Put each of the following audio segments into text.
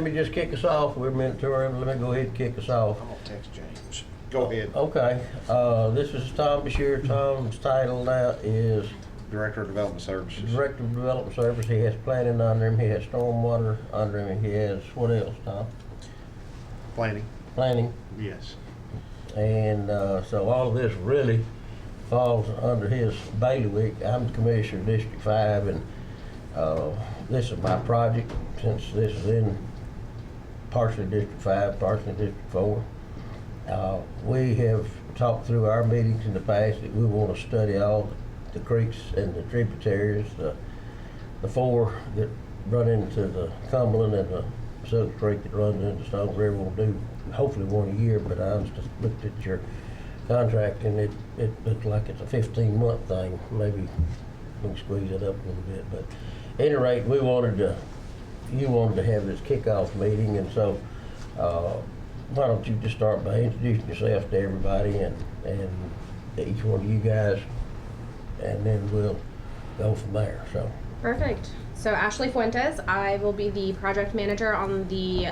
let me just kick us off. We're mandatory. Let me go ahead and kick us off. I'm gonna text James. Go ahead. Okay, this is Tom Bashir. Tom's title now is Director of Development Services. Director of Development Service. He has planning under him, he has stormwater under him, and he has, what else, Tom? Planning. Planning. Yes. And so all of this really falls under his bailiwick. I'm the Commissioner of District 5, and this is my project, since this is in partially District 5, partially District 4. We have talked through our meetings in the past that we want to study all the creeks and the tributaries, the four that run into the Cumberland and the Southern Creek that runs into Stone River. We'll do hopefully one a year, but I just looked at your contract and it looks like it's a 15-month thing. Maybe we can squeeze it up a little bit, but at any rate, you wanted to have this kickoff meeting, and so why don't you just start by introducing yourself to everybody and each one of you guys, and then we'll go from there. So. Perfect. So Ashley Fuentes, I will be the project manager on the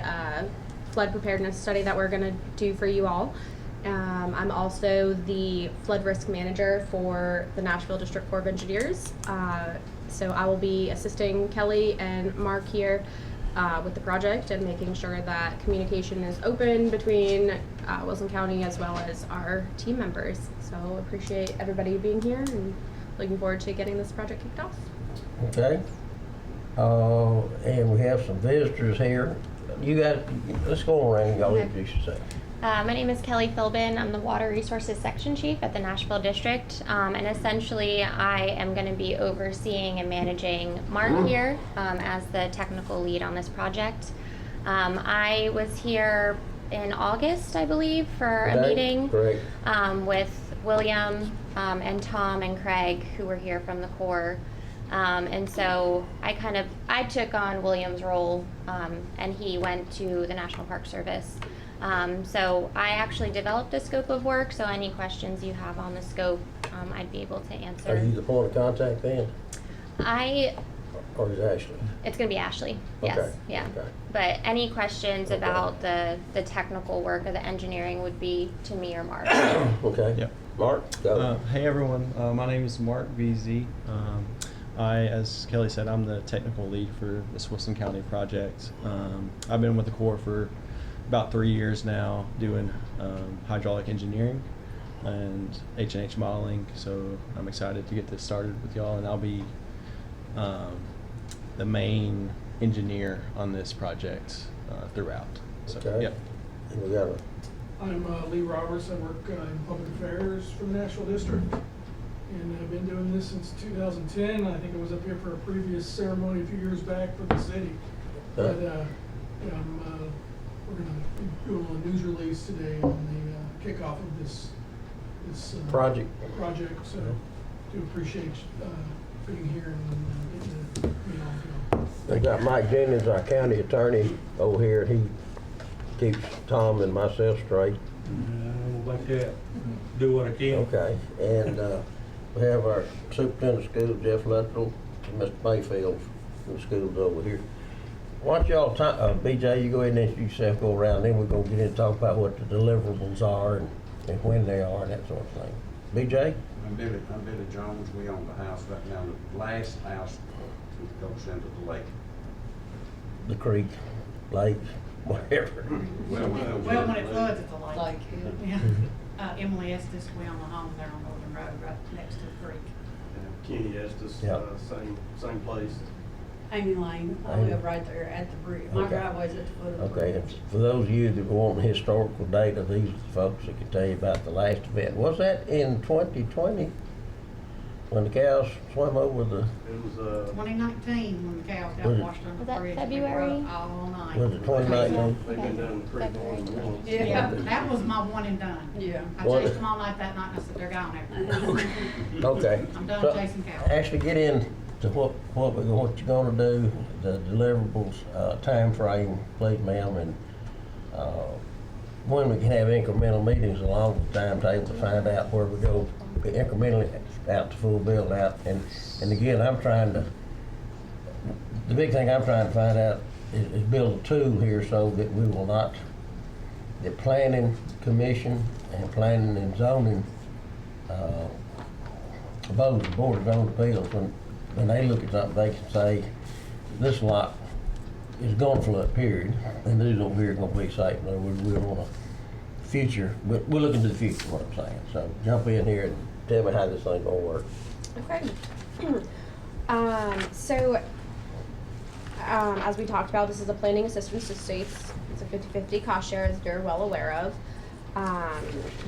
flood preparedness study that we're going to do for you all. I'm also the flood risk manager for the Nashville District Corps of Engineers. So I will be assisting Kelly and Mark here with the project and making sure that communication is open between Wilson County as well as our team members. So appreciate everybody being here and looking forward to getting this project kicked off. Okay. And we have some visitors here. You guys, let's go around. Y'all introduce yourself. My name is Kelly Philbin. I'm the Water Resources Section Chief at the Nashville District. And essentially, I am going to be overseeing and managing Mark here as the technical lead on this project. I was here in August, I believe, for a meeting with William and Tom and Craig, who were here from the Corps. And so I took on William's role, and he went to the National Park Service. So I actually developed a scope of work, so any questions you have on the scope, I'd be able to answer. Are you the point of contact then? Or is Ashley? It's going to be Ashley, yes, Okay. yeah. Okay. But any questions about the technical work or the engineering would be to me or Mark. Okay. Yep. Mark, go. Hey everyone, my name is Mark VZ. As Kelly said, I'm the technical lead for this Wilson County project. I've been with the Corps for about 3 years now, doing hydraulic engineering and H&H modeling. So I'm excited to get this started with y'all, and I'll be the main engineer on this project throughout. So, Okay. Yep. And we got I'm Lee Roberts. I work in public affairs for the Nashville District, and I've been doing this since 2010. I think I was up here for a previous ceremony a few years back for the city. But we're going to do a little news release today on the kickoff of this project. So do appreciate being here and getting to meet all of you. They got Mike Jennings, our county attorney, over here, and he keeps Tom and myself straight. I like that. Do what I can. Okay, and we have our superintendent of schools, Jeff Luttrell, and Mr. Mayfield from the schools over here. Why don't y'all, BJ, you go ahead and introduce yourself, go around, then we're going to get in and talk about what the deliverables are and when they are and that sort of thing. BJ? I'm Billy Jones. We own the house right now. The last house goes into the lake. The creek, lake, whatever. Well, Well, when it floods, it's a lake. Yeah. Emily Estes, we own the home there on Northern Road, right next to the creek. Kenny Estes, Yeah. same place. Amy Lane, I live right there at the bridge. My Okay. driveway's at the foot of the Okay, bridge. and for those of you that want historical data, these are the folks that can tell you about the last event. Was that in 2020? When the cows swam over the, It was, 2019, when the cows got Was it- washed under Was the that bridge. we February? were up all night. was it 2019? they've been down the creek February more than once. Yeah, that was my one and done. Yeah. I What? chased them all night that night and I said, they're gone everywhere. Okay. I'm done So, chasing cows. Actually get into what you're gonna do, the deliverables, time frame, please ma'am, and, when we can have incremental meetings along the timetable to find out where we go incrementally out to full build out. And again, the big thing I'm trying to find out is build a tool here so that we will not, the planning commission and planning and zoning, both the board of zoning appeals, when they look at something, they can say, this lot is gonna flood, period, and these over here are gonna be safe. In other words, we're on a future, we're looking to the future, what I'm saying. So jump in here and tell me how this thing's gonna work. Okay. As we talked about, this is a planning assistance to states. It's a 50-50 cost share, as you're well aware of.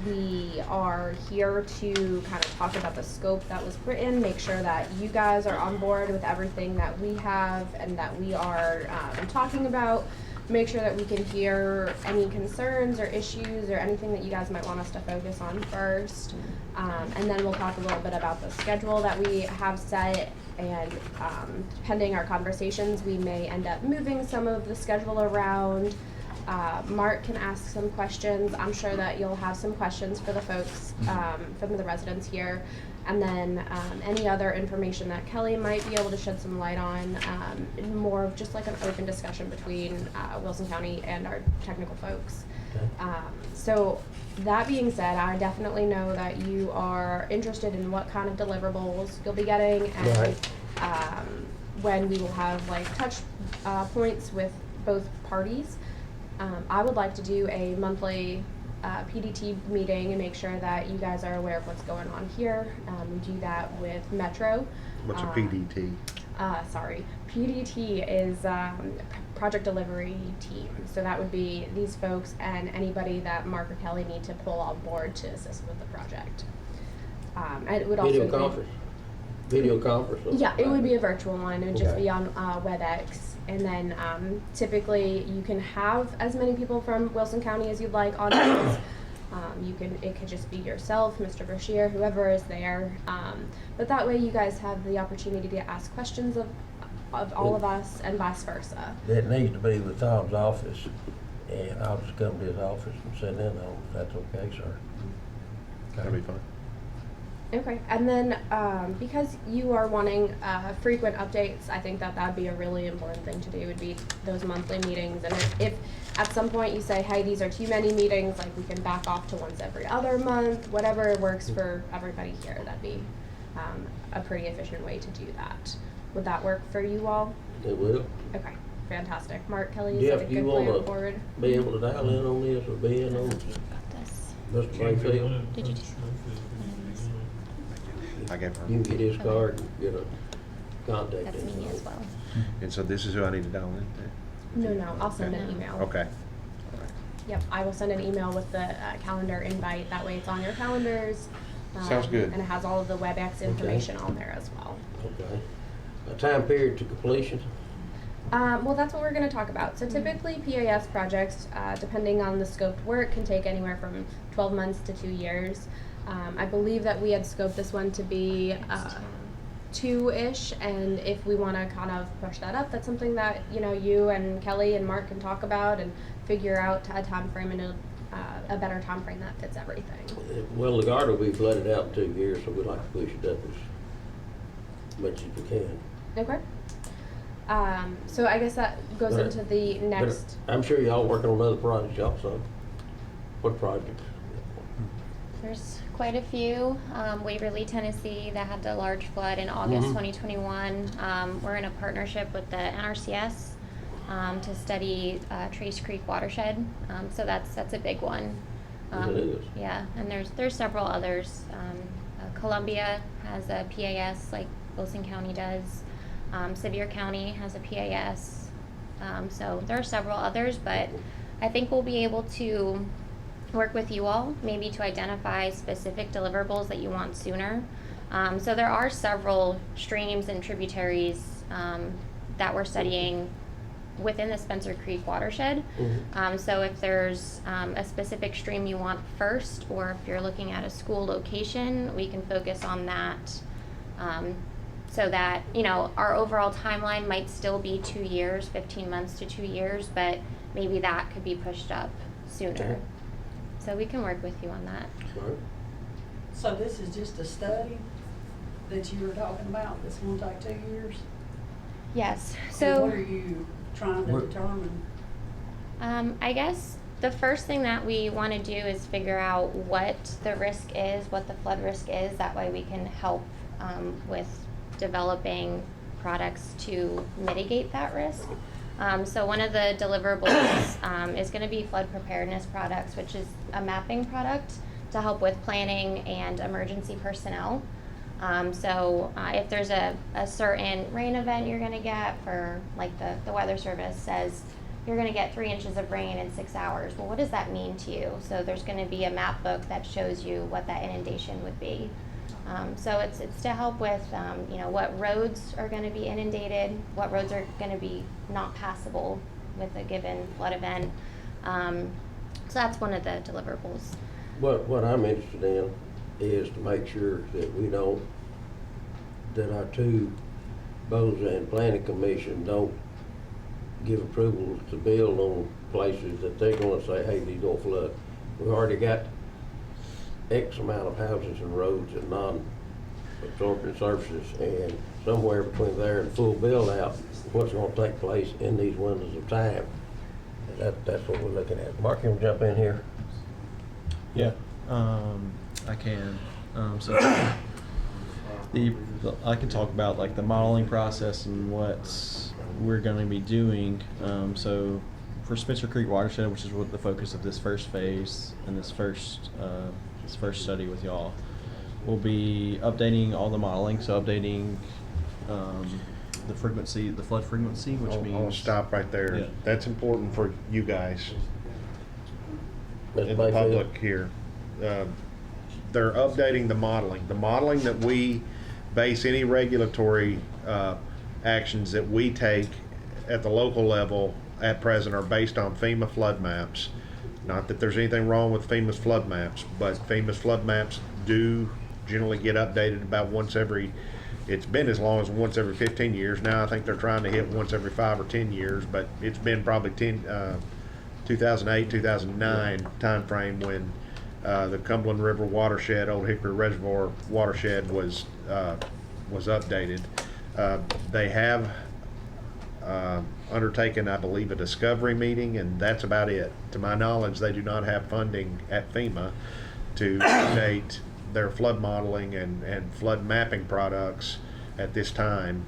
We are here to kind of talk about the scope that was written, make sure that you guys are on board with everything that we have and that we are talking about. Make sure that we can hear any concerns or issues or anything that you guys might want us to focus on first. And then we'll talk a little bit about the schedule that we have set, and pending our conversations, we may end up moving some of the schedule around. Mark can ask some questions. I'm sure that you'll have some questions for the folks, from the residents here. And then any other information that Kelly might be able to shed some light on, more of just like an open discussion between Wilson County and our technical folks. Okay. So that being said, I definitely know that you are interested in what kind of deliverables you'll be getting, and Right. when we will have like touch points with both parties. I would like to do a monthly PDT meeting and make sure that you guys are aware of what's going on here. We do that with Metro. What's a PDT? Sorry, PDT is Project Delivery Team. So that would be these folks and anybody that Mark or Kelly need to pull on board to assist with the project. And it would also Video include- conference? Video conference? or Yeah, it would be a something? virtual one. It would just Okay. be on WebEx. And then typically you can have as many people from Wilson County as you'd like on it. It could just be yourself, Mr. Brashear, whoever is there. But that way you guys have the opportunity to ask questions of all of us and vice versa. That needs to be with Tom's office, and I'll just come to his office and sit in on it, if that's okay, sir. That'd be fine. Okay, and then because you are wanting frequent updates, I think that that'd be a really important thing to do, would be those monthly meetings. And if at some point you say, hey, these are too many meetings, like we can back off to once every other month, whatever works for everybody here, that'd be a pretty efficient way to do that. Would that work for you all? It will. Okay, fantastic. Mark, Kelly, is that a Jeff, do you good plan wanna forward? be able to dial in on this, or be in on Got this. Mr. Mayfield? Did you do? I gave her. You can get his card and get a contact. That's me info. as well. And so this is who I need to dial in No, I'll send an Okay. email. to? Okay. Yep, I will send an email with the calendar invite. That way it's on your calendars. Sounds good. And it has all of the WebEx information on there as well. Okay. A time period to completion? Well, that's what we're going to talk about. So typically PAS projects, depending on the scoped work, can take anywhere from 12 months to 2 years. I believe that we had scoped this one to be 2-ish, and if we want to kind of push that up, that's something that you and Kelly and Mark can talk about and figure out a time frame and a better time frame that fits everything. Well, the guard will be flooded out in 2 years, so we'd like to push it up as much as we can. Okay. So I guess that goes But- into the But next. I'm sure y'all working on other projects also. What projects? There's quite a few. Waverly, Tennessee, that had the large flood in August Mhm. 2021. We're in a partnership with the NRCS to study Trace Creek watershed. So that's a big one. Yes, it is. Yeah, and there's several others. Columbia has a PAS like Wilson County does. Sevier County has a PAS. So there are several others, but I think we'll be able to work with you all, maybe to identify specific deliverables that you want sooner. So there are several streams and tributaries that we're studying within the Spencer Creek watershed. Mhm. So if there's a specific stream you want first, or if you're looking at a school location, we can focus on that. So that, our overall timeline might still be 2 years, 15 months to 2 years, but maybe that could be pushed up sooner. Okay. So we can work with you on that. Right. So this is just a study that you were talking about, that's gonna take 2 years? Yes, And so. what are you trying to We're- determine? I guess the first thing that we want to do is figure out what the risk is, what the flood risk is. That way we can help with developing products to mitigate that risk. So one of the deliverables is going to be flood preparedness products, which is a mapping product to help with planning and emergency personnel. So if there's a certain rain event you're going to get, for like the Weather Service says you're going to get 3 inches of rain in 6 hours. Well, what does that mean to you? So there's going to be a map book that shows you what that inundation would be. So it's to help with what roads are going to be inundated, what roads are going to be not passable with a given flood event. So that's one of the deliverables. What I'm interested in is to make sure that we don't, that our two Bozeman Planning Commission don't give approval to build on places that they're gonna say, hey, these gonna flood. We've already got X amount of houses and roads and non-absorbent surfaces, and somewhere between there and full build out, what's gonna take place in these windows of time. That's what we're looking at. Mark, you wanna jump in here? Yeah, I can. So I can talk about like the modeling process and what we're going to be doing. So for Spencer Creek Watershed, which is what the focus of this first phase and this first study with y'all, we'll be updating all the modeling. So updating the frequency, the flood frequency, which means. I'll stop right there. Yeah. That's important for you guys Mr. in the Bayfield? public here. They're updating the modeling. The modeling that we base any regulatory actions that we take at the local level at present are based on FEMA flood maps. Not that there's anything wrong with FEMA's flood maps, but FEMA's flood maps do generally get updated about once every, it's been as long as once every 15 years. Now I think they're trying to hit once every 5 or 10 years, but it's been probably 2008, 2009 timeframe when the Cumberland River watershed, Old Hickory Reservoir watershed was updated. They have undertaken, I believe, a discovery meeting, and that's about it. To my knowledge, they do not have funding at FEMA to update their flood modeling and flood mapping products at this time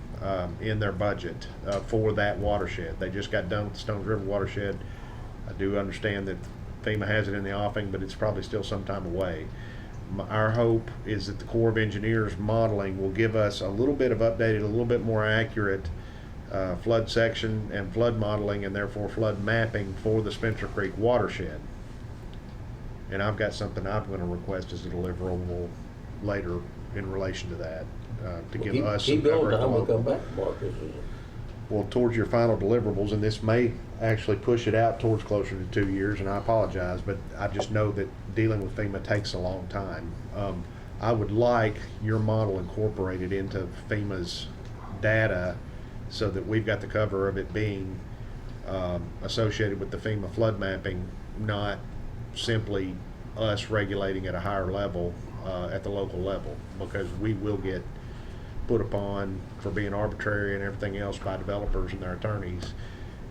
in their budget for that watershed. They just got done with the Stones River watershed. I do understand that FEMA has it in the offing, but it's probably still some time away. Our hope is that the Corps of Engineers modeling will give us a little bit of updated, a little bit more accurate flood section and flood modeling, and therefore flood mapping for the Spencer Creek watershed. And I've got something I'm going to request as a deliverable later in relation to that, to give us some Keep going, cover at the I'm gonna local. come back, Mark. This is Well, towards your final deliverables, and this may actually push it out towards closer to 2 years, and I apologize, but I just know that dealing with FEMA takes a long time. I would like your model incorporated into FEMA's data so that we've got the cover of it being associated with the FEMA flood mapping, not simply us regulating at a higher level at the local level, because we will get put upon for being arbitrary and everything else by developers and their attorneys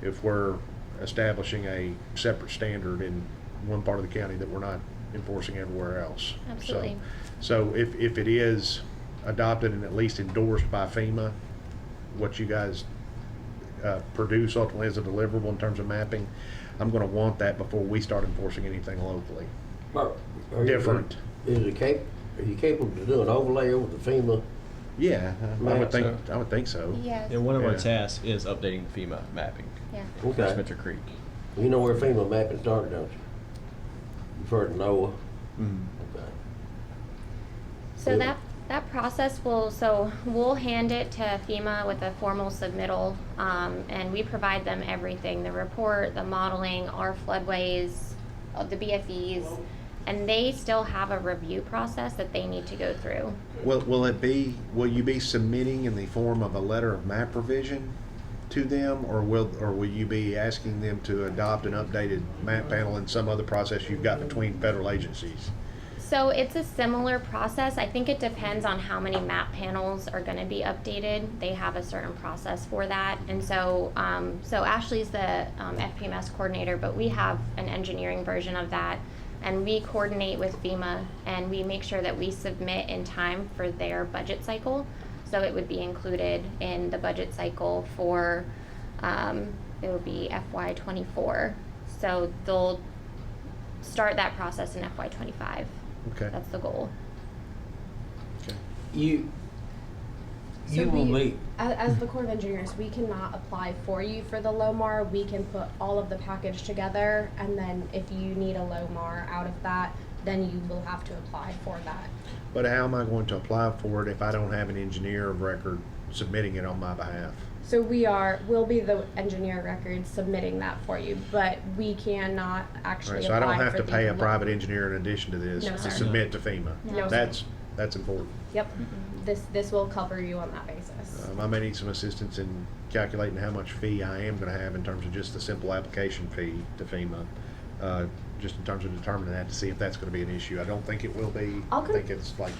if we're establishing a separate standard in one part of the county that we're not enforcing everywhere else. Absolutely. So if it is adopted and at least endorsed by FEMA, what you guys produce ultimately as a deliverable in terms of mapping, I'm going to want that before we start enforcing anything locally. Mark, are you- Different. Are you capable of doing overlay over the FEMA? Yeah, I would think. I would think so. Yes. And one of our Yeah. tasks is updating FEMA mapping Yeah. for Okay. Spencer Creek. You know where FEMA mapping started, don't you? You've heard of NOAA? Okay. So Yeah. that process we'll hand it to FEMA with a formal submittal, and we provide them everything: the report, the modeling, our floodways, the BFEs, and they still have a review process that they need to go through. Will you be submitting in the form of a letter of map revision to them, or will you be asking them to adopt an updated map panel in some other process you've got between federal agencies? So it's a similar process. I think it depends on how many map panels are going to be updated. They have a certain process for that. And so, so Ashley's the FPMS coordinator, but we have an engineering version of that. And we coordinate with FEMA and we make sure that we submit in time for their budget cycle. So it would be included in the budget cycle for, it would be FY24. So they'll start that process in FY25. Okay. That's the goal. Okay. You So will we, be, as the Corps of Engineers, we cannot apply for you for the LOMAR. We can put all of the package together, and then if you need a LOMAR out of that, then you will have to apply for that. But how am I going to apply for it if I don't have an engineer of record submitting it on my behalf? So we'll be the engineer of record submitting that for you, but we cannot All actually right, so I don't apply have for to the pay a lo- private engineer in addition to this No, to sir. submit to FEMA. No, sir. That's important. Yep. This will cover you on that basis. I may need some assistance in calculating how much fee I am going to have in terms of just the simple application fee to FEMA, just in terms of determining that to see if that's going to be an issue. I don't think it will be. I'll I think it's like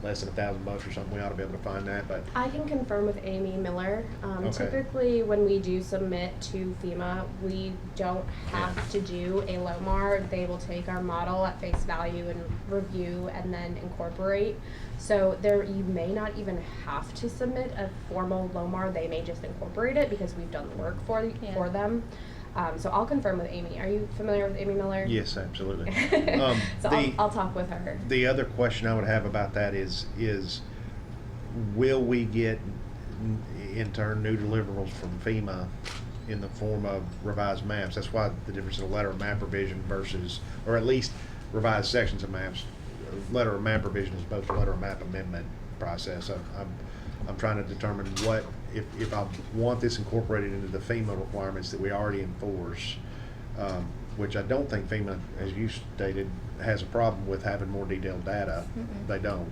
less than $1,000 or something. We ought to be able to find that, but I can confirm with Amy Miller. Okay. Typically, when we do submit to FEMA, we don't have to do a LOMAR. They will take our model at face value and review and then incorporate. So you may not even have to submit a formal LOMAR. They may just incorporate it because we've done the work for them. So I'll confirm with Amy. Are you familiar with Amy Miller? yes, absolutely. So I'll talk with her. The other question I would have about that is will we get in turn new deliverables from FEMA in the form of revised maps? That's why the difference in a letter of map revision versus, or at least revised sections of maps. Letter of map revision is both a letter of map amendment process. I'm trying to determine what, if I want this incorporated into the FEMA requirements that we already enforce, which I don't think FEMA, as you stated, has a problem with having more detailed data. Mm-mm. They don't.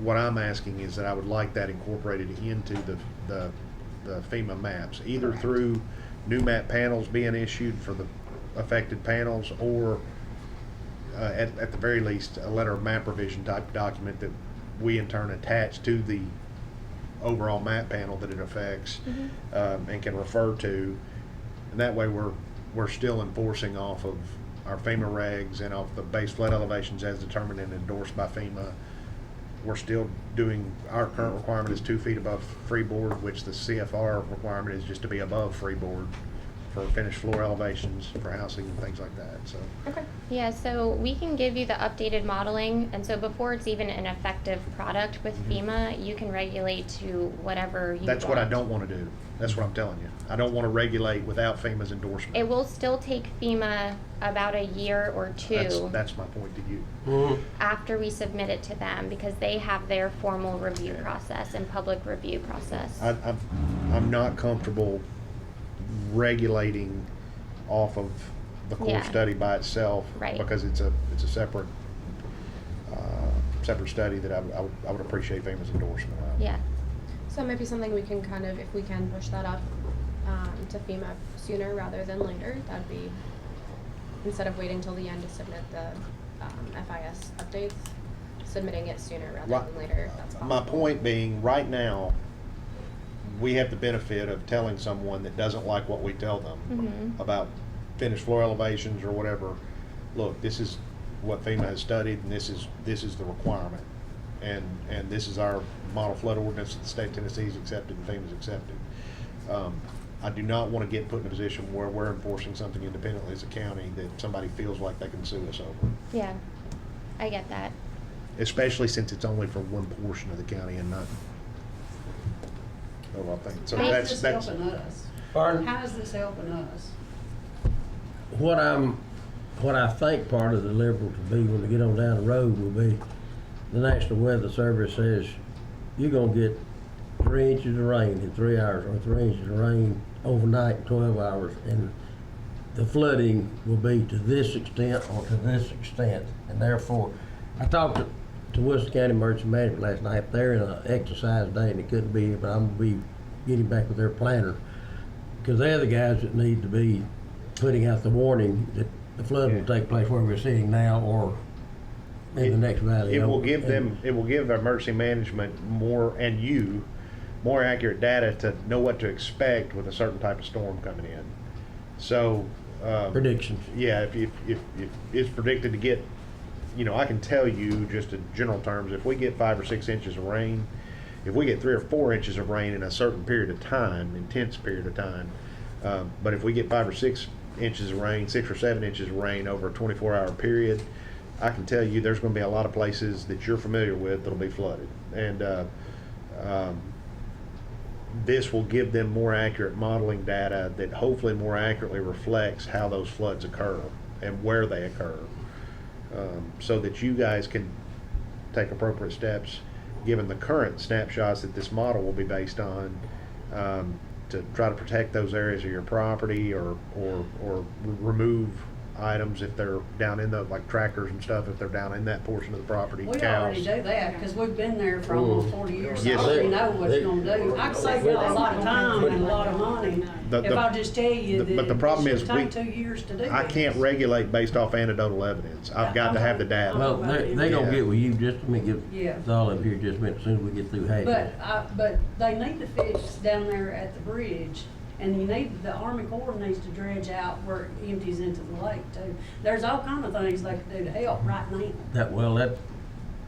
What I'm asking is that I would like that incorporated into the FEMA maps, either through new map panels being issued for the affected panels, or at the very least, a letter of map revision type document that we in turn attach to the overall map panel that it affects, and can refer to. And that way we're still enforcing off of our FEMA regs and off the base flood elevations as determined and endorsed by FEMA. We're still doing, our current requirement is 2 feet above freeboard, which the CFR requirement is just to be above freeboard for finished floor elevations, for housing and things like that, so. Okay. Yeah, so we can give you the updated modeling, and so before it's even an effective product with FEMA, you can regulate to whatever you That's what I want. don't want to do. That's what I'm telling you. I don't want to regulate without FEMA's endorsement. It will still take FEMA about a year or two That's my point to you. after we submit it to them, because they have their formal review Okay. process and public review process. I'm not comfortable regulating off of the core Yeah. study by itself. Right. Because it's a separate, separate study that I would appreciate FEMA's endorsement of. Yeah. So it might be something we can kind of, if we can push that up to FEMA sooner rather than later, that'd be, instead of waiting till the end to submit the FIS updates, submitting it sooner rather Right. than later, if that's possible. My point being, right now, we have the benefit of telling someone that doesn't like what we tell them Mhm. about finished floor elevations or whatever, look, this is what FEMA has studied, and this is the requirement. And this is our model flood ordinance that the state of Tennessee has accepted and FEMA's accepted. I do not want to get put in a position where we're enforcing something independently as a county that somebody feels like they can sue us over. Yeah. I get that. Especially since it's only for one portion of the county and not overall thing. So How that's, is this that's, helping us? Pardon? How is this helping us? What I think part of the deliverable to be when they get on down the road will be, the National Weather Service says you're gonna get 3 inches of rain in 3 hours, or 3 inches of rain overnight in 12 hours, and the flooding will be to this extent or to this extent, and therefore, I talked to Wilson County Emergency Management last night. They're in an exercise day and it couldn't be here, but I'm gonna be getting back with their planner, because they're the guys that need to be putting out the warning that the flood will take place where we're sitting now or in the next valley. It will over. give them, it will give emergency management more, and you, more accurate data to know what to expect with a certain type of storm coming in. So, Predictions. yeah, if it's predicted to get, I can tell you just in general terms, if we get 5 or 6 inches of rain, if we get 3 or 4 inches of rain in a certain period of time, intense period of time, but if we get 5 or 6 inches of rain, 6 or 7 inches of rain over a 24-hour period, I can tell you there's going to be a lot of places that you're familiar with that'll be flooded. And this will give them more accurate modeling data that hopefully more accurately reflects how those floods occur and where they occur, so that you guys can take appropriate steps given the current snapshots that this model will be based on, to try to protect those areas of your property or remove items if they're down in the, like tractors and stuff, if they're down in that portion of the property, We cows. already do that, because we've been there for almost 40 years, so Yes. I already know what it's gonna do. I can save you a lot of time and a lot of money if I just tell you that But the problem it is should take 2 years to do I this. can't regulate based off anecdotal evidence. I've got to have the data. Well, they gonna Yeah. get with you just, let me Yeah. get all of here just a minute, as soon as we get through Hackett. But they need to fix down there at the bridge, and the Army Corps needs to dredge out where it empties into the lake too. There's all kind of things they can do to help right now. That,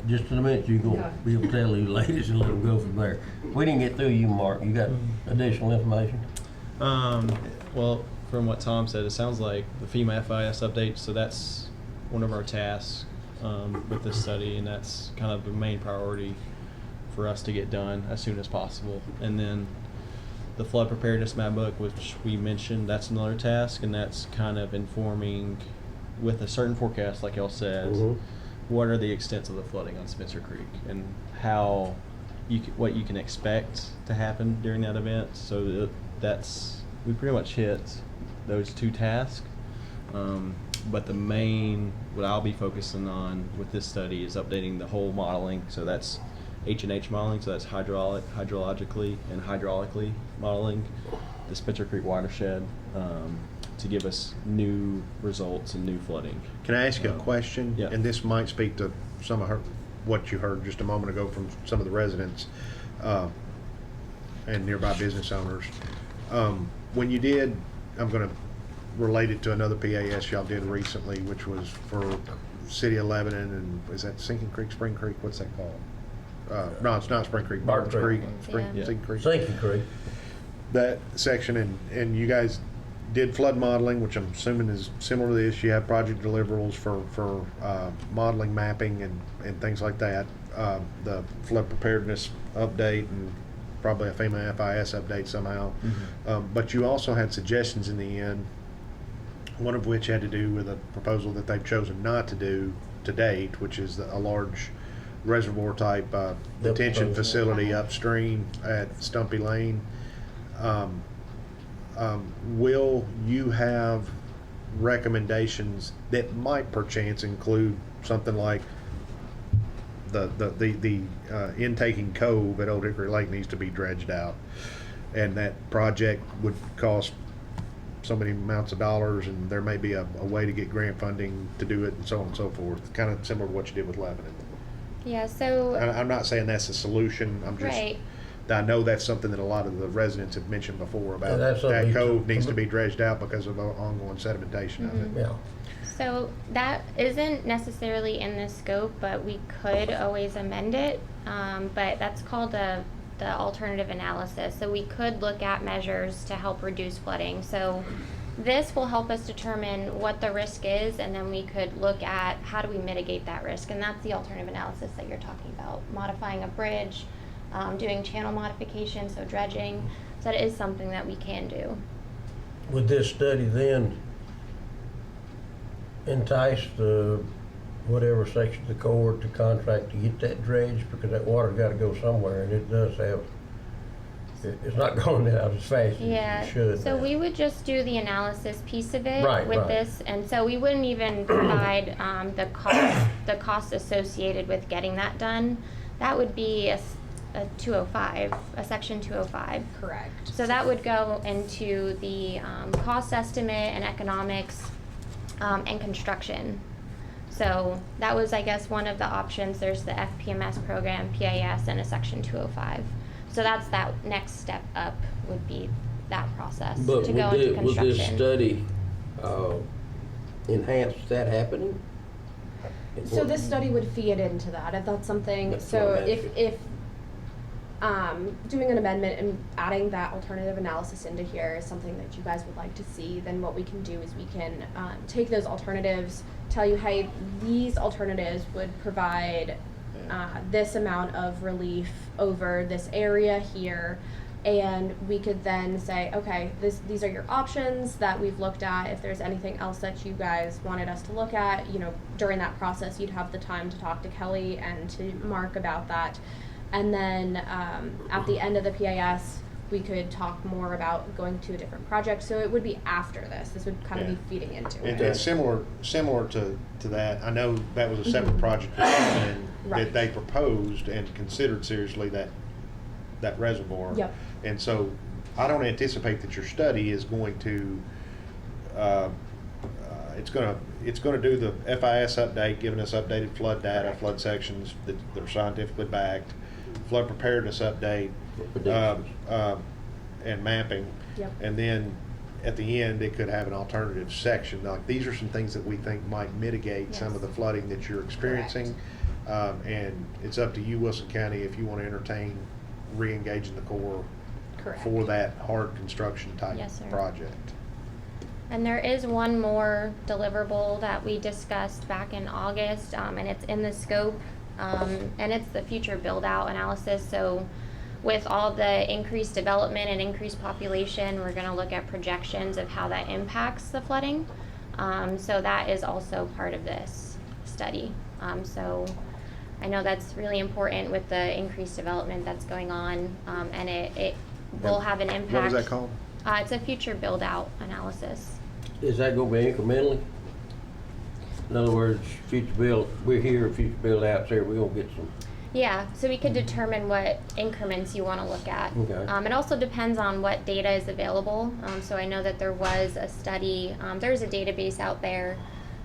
just in a minute, you're Yeah. gonna be able to tell these ladies and let them go from there. We didn't get through you, Mark. You got additional information? Well, from what Tom said, it sounds like the FEMA FIS update, so that's one of our tasks with this study, and that's kind of the main priority for us to get done as soon as possible. And then the flood preparedness map book, which we mentioned, that's another task, and that's kind of informing with a certain forecast, like y'all said, Mhm. what are the extents of the flooding on Spencer Creek and how what you can expect to happen during that event. So we pretty much hit those 2 tasks. But the main, what I'll be focusing on with this study is updating the whole modeling. So that's H&H modeling, so that's hydrologically and hydraulically modeling the Spencer Creek watershed, to give us new results and new flooding. Can I ask you a question? Yeah. And this might speak to some of what you heard just a moment ago from some of the residents and nearby business owners. When you did, I'm going to relate it to another PAS y'all did recently, which was for City of Lebanon, and is that Sinking Creek, Spring Creek? What's that called? No, it's not Spring Creek. Barton Barton's Creek. Creek. Yeah. Sinking Creek. Sinking Creek. That section, and you guys did flood modeling, which I'm assuming is similar to this. You have project deliverables for modeling, mapping, and things like that. The flood preparedness update and probably a FEMA FIS update somehow. But you also had suggestions in the end, one of which had to do with a proposal that they've chosen not to do to date, which is a large reservoir type detention proposal. facility upstream at Stumpy Lane. Will you have recommendations that might perchance include something like the intaking cove at Old Hickory Lake needs to be dredged out, and that project would cost so many amounts of dollars, and there may be a way to get grant funding to do it, and so on and so forth, kind of similar to what you did with Lebanon. Yeah, so, I'm not saying that's the solution. I'm just, right. I know that's something that a lot of the residents have mentioned before about Yeah, that's something that cove to- needs to be dredged out because of ongoing sedimentation of it. Yeah. So that isn't necessarily in the scope, but we could always amend it. But that's called the alternative analysis. So we could look at measures to help reduce flooding. So this will help us determine what the risk is, and then we could look at how do we mitigate that risk. And that's the alternative analysis that you're talking about, modifying a bridge, doing channel modification, so dredging. So that is something that we can do. Would this study then entice the whatever section of the Corps to contract to get that dredged, because that water's gotta go somewhere, and it does have, it's not going out as fast as Yeah, it should. so now. we would just do the analysis piece of it Right, with right. this, and so we wouldn't even provide the cost associated with getting that done. That would be a 205, a section 205. Correct. So that would go into the cost estimate and economics and construction. So that was, I guess, one of the options. There's the FPMS program, PAS, and a Section 205. So that's that next step up would be that process But to go into would this construction. study enhance that happening? So this study would feed into that, if that's something, That's so what I'm if doing an amendment and adding that alternative analysis into here is something that you guys would like to see, then what we can do is we can take those alternatives, tell you, hey, these alternatives would provide this amount of relief over this area here, and we could then say, okay, these are your options that we've looked at. If there's anything else that you guys wanted us to look at, you know, during that process, you'd have the time to talk to Kelly and to Mark about that. And then at the end of the PAS, we could talk more about going to a different project. So it would be after this. This would kind of be feeding into And it. it's similar to that. I know that was a separate project that Right. they proposed and considered seriously that reservoir. Yep. And so I don't anticipate that your study is going to, it's gonna do the FIS update, giving us updated flood data, flood sections that are scientifically backed, flood preparedness update, Predictions. and mapping. Yep. And then at the end, it could have an alternative section. Like, these are some things that we think might mitigate some of the Yes. flooding that you're experiencing. And it's up to you, Wilson County, if you want to entertain re-engaging the Corps Correct. for that hard construction type Yes, sir. project. And there is one more deliverable that we discussed back in August, and it's in the scope, and it's the future build-out analysis. So with all the increased development and increased population, we're gonna look at projections of how that impacts the flooding. So that is also part of this study. So I know that's really important with the increased development that's going on, and it will have an impact. What was that called? It's a future build-out analysis. Is that gonna be incrementally? In other words, future build, we're here, future build outs there, we're gonna get some. Yeah, so we could determine what increments you want to look at. Okay. It also depends on what data is available. So I know that there was a study, there's a database out there,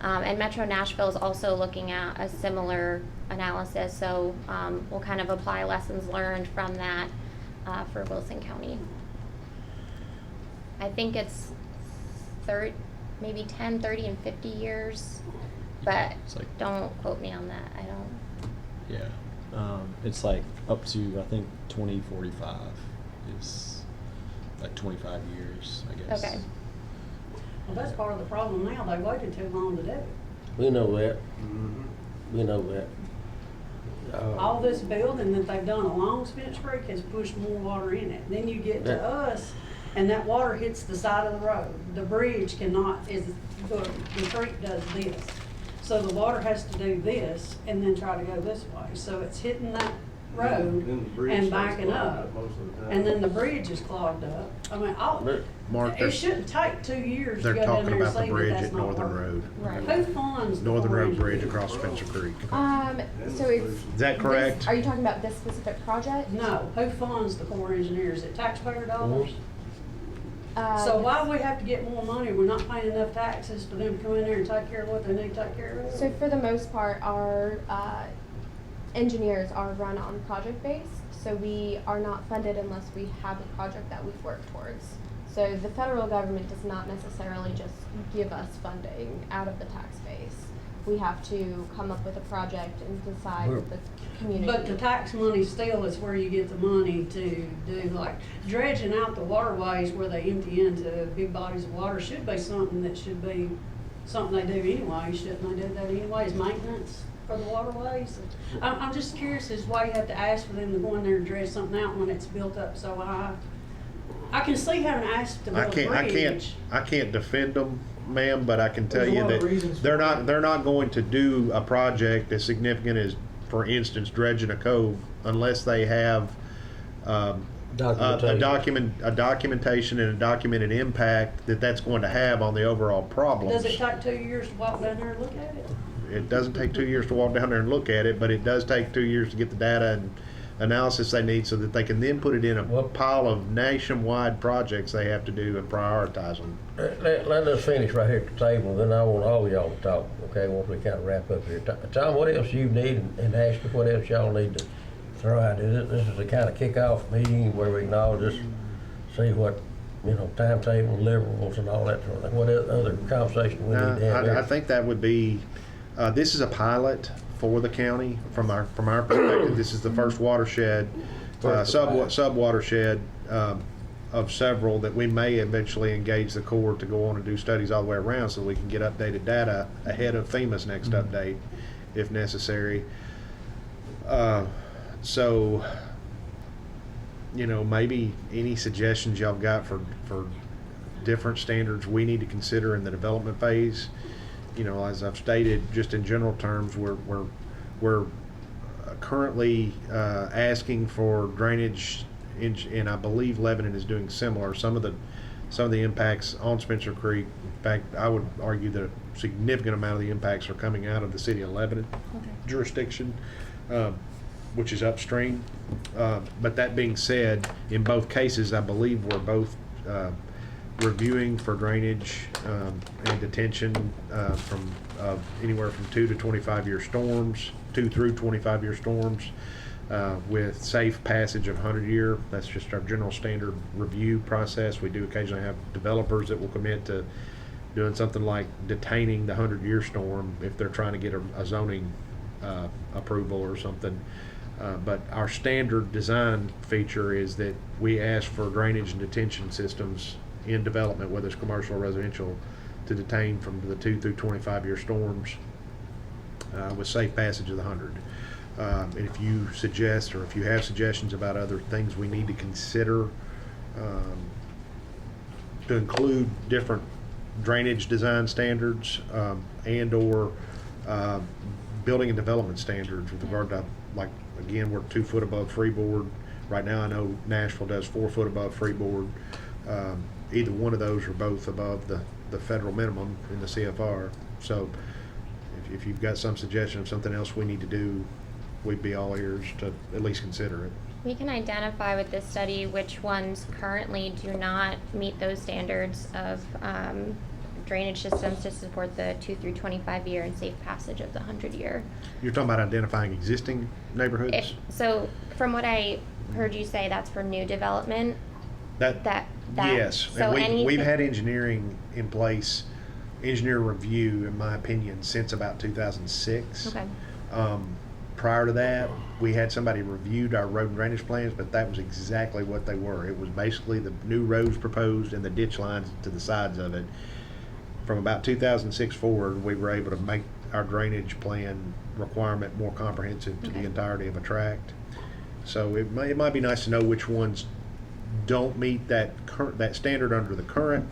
and Metro Nashville is also looking at a similar analysis. So we'll kind of apply lessons learned from that for Wilson County. I think it's maybe 10, 30, and 50 years, but It's like- don't quote me on that. I don't. Yeah. It's like up to, I think, 2045 is like 25 years, I guess. Okay. Well, that's part of the problem now. They waited too long to do it. We know that, we know that. All this building that they've done along Spence Creek has pushed more water in it. Then you get to Yeah. us, and that water hits the side of the road. The bridge cannot, the creek does this. So the water has to do this and then try to go this way. So it's hitting that road Then the bridge and stays backing clogged up. most of the time. And then the bridge is clogged up. I mean, Look, Mark, it they're, shouldn't take 2 years to they're go down talking there and about the see bridge that that's at not Northern working. Road. Right. Who funds the Northern Road Corps Bridge engineers? across Spencer Creek. So it's. Is that correct? Are you talking about this specific project? No, who funds the Corps engineers? Is it taxpayer dollars? So yes. why we have to get more money? We're not paying enough taxes for them to come in there and take care of what they need to take care of? So for the most part, our engineers are run on project base. So we are not funded unless we have a project that we've worked towards. So the federal government does not necessarily just give us funding out of the tax base. We have to come up with a project and decide with the community. But the tax money still is where you get the money to do, like, dredging out the waterways where they empty into big bodies of water should be something that should be something they do anyway. Shouldn't they do that anyways, maintenance for the waterways? I'm just curious as why you have to ask for them to go in there and dredge something out when it's built up so high. I can see having asked to build a bridge. I can't defend them, ma'am, but I can tell There's a you lot of that reasons they're for not, they're not going to do a project as significant as, for instance, dredging a cove unless they have, a documentation and a documented impact that that's going to have on the overall problems. Does it take 2 years to walk down there and look at it? It doesn't take 2 years to walk down there and look at it, but it does take 2 years to get the data and analysis they need so that they can then put it in a pile of nationwide projects they have to do and prioritize them. Let us finish right here at the table, then I want all y'all to talk, okay, once we kind of wrap up here. Tom, what else you need, and Ashley, what else y'all need to throw out? This is a kind of kickoff meeting where we can all just see what, timetable, deliverables and all that sort of thing. What other conversation we need to have I here? think that would be, this is a pilot for the county. From our perspective, this is the first watershed, sub watershed of several that we may eventually engage the Corps to go on and do studies all the way around so we can get updated data ahead of FEMA's next update if necessary. So, maybe any suggestions y'all got for different standards we need to consider in the development phase. As I've stated, just in general terms, we're currently asking for drainage, and I believe Lebanon is doing similar. Some of the impacts on Spencer Creek. In fact, I would argue that a significant amount of the impacts are coming out of the city of Lebanon jurisdiction, which is upstream. But that being said, in both cases, I believe we're both reviewing for drainage and detention from anywhere from 2 to 25-year storms, 2 through 25-year storms, with safe passage of 100-year. That's just our general standard review process. We do occasionally have developers that will commit to doing something like detaining the 100-year storm if they're trying to get a zoning approval or something. But our standard design feature is that we ask for drainage and detention systems in development, whether it's commercial or residential, to detain from the 2 through 25-year storms with safe passage of the 100. And if you suggest, or if you have suggestions about other things we need to consider to include different drainage design standards and or building and development standards with regard to, like, again, we're 2 foot above freeboard. Right now I know Nashville does 4 foot above freeboard. Either one of those or both above the federal minimum in the CFR. So if you've got some suggestion of something else we need to do, we'd be all ears to at least consider it. We can identify with this study which ones currently do not meet those standards of drainage systems to support the 2 through 25-year and safe passage of the 100-year. You're talking about identifying existing neighborhoods? So from what I heard you say, that's for new development? Yes, So and we've had engineering in place, engineer review, in my opinion, since about 2006. Okay. Prior to that, we had somebody reviewed our road and drainage plans, but that was exactly what they were. It was basically the new roads proposed and the ditch lines to the sides of it. From about 2006 forward, we were able to make our drainage plan requirement more comprehensive to the entirety of a tract. So it might be nice to know which ones don't meet that standard under the current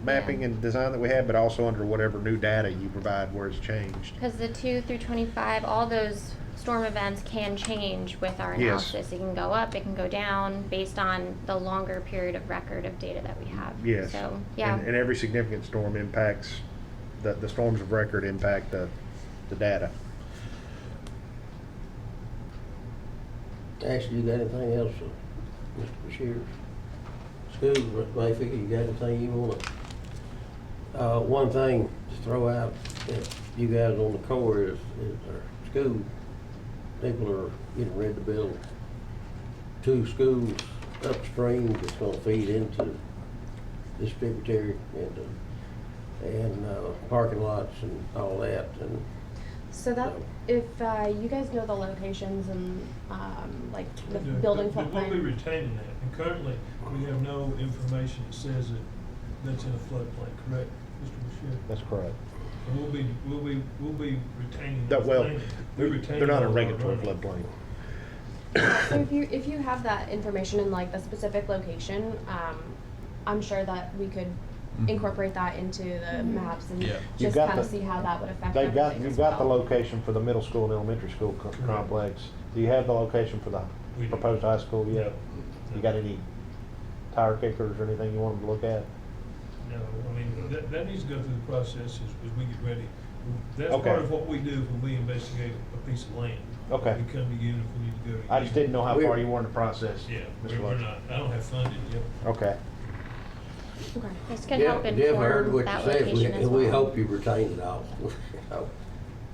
mapping and design that we have, but also under whatever new data you provide where it's changed. Because the 2 through 25, all those storm events can change with our analysis. It can go up, it can go down based on the longer period of record of data that we have. Yes. So, yeah. And every significant storm impacts, the storms of record impact the data. Ashley, you got anything else, Mr. Bashir? School, Mr. Mayfield, you got anything you wanna, one thing to throw out that you guys on the Corps is our school, people are getting ready to build 2 schools upstream that's gonna feed into this tributary and parking lots and all that, and So that, if you guys know the locations and like the building They will be footprint. retaining that, and currently, we have no information that says that that's in a floodplain, correct, Mr. Bashir? That's correct. And we'll be retaining That, those well, things. We're retaining they're not a all of our regulatory runoff. floodplain. So if you have that information in like the specific location, I'm sure that we could incorporate that into the maps and Yeah. You've just got kind of the- see how that would affect They've got, everything you've as got the well. location for the middle school and elementary school complex. Do you have the location for the We do. proposed high school yet? No. You got any tire kickers or anything you want them to look at? No, I mean, that needs to go through the process as we get ready. That's Okay. part of what we do when we investigate a piece of land. Okay. We come to you, and if we need to go to you. I just didn't know how far you were in the process. Yeah, Mr. we're Lutz. not, I don't have funded yet. Okay. Okay. This could help Jeff heard inform what that you said, location as we well. hope you retain it all.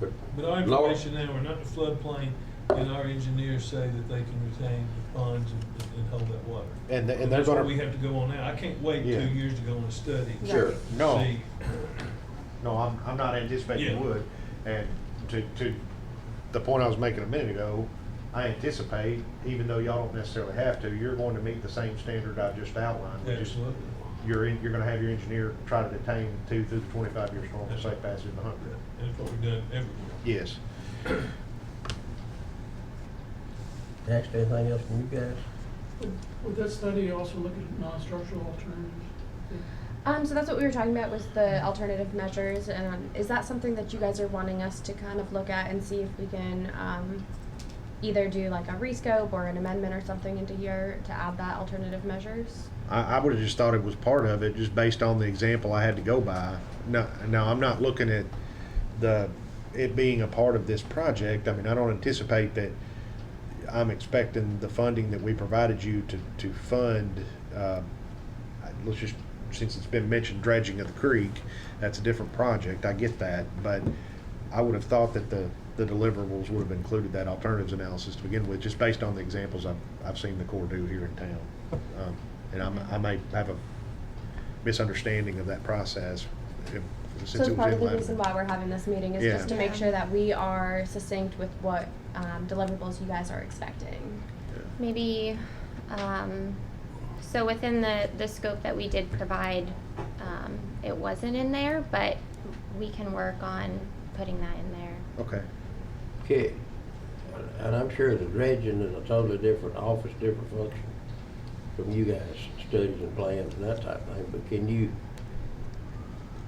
But But our Laura- information now, we're not in the floodplain, and our engineers say that they can retain the ponds and hold that water. And they're That's what we gonna, have to go on now. I can't wait Yeah. 2 years to go on a study. Sure. to No. see. no, I'm not anticipating you Yeah. would. And to the point I was making a minute ago, I anticipate, even though y'all don't necessarily have to, you're going to meet the same standard I just outlined. which is Absolutely. You're gonna have your engineer try to detain 2 through the 25-year storm for safe passage of the 100. And it's what we've done everywhere. Yes. Next, anything else from you guys? Would that study also look at non-structural alternatives? So that's what we were talking about was the alternative measures. Is that something that you guys are wanting us to kind of look at and see if we can either do like a rescope or an amendment or something into here to add that alternative measures? I would have just thought it was part of it, just based on the example I had to go by. Now, I'm not looking at it being a part of this project. I mean, I don't anticipate that. I'm expecting the funding that we provided you to fund, let's just, since it's been mentioned, dredging of the creek, that's a different project, I get that, but I would have thought that the deliverables would have included that alternatives analysis to begin with, just based on the examples I've seen the Corps do here in town. And I may have a misunderstanding of that process, since So it it's was part in of the line. reason why we're having this meeting is Yeah. just to make sure that we are succinct with what deliverables you guys are expecting. Maybe, so within the scope that we did provide, it wasn't in there, but we can work on putting that in there. Okay. Okay, and I'm sure the dredging is a totally different office, different function from you guys, studies and plans and that type of thing, but can you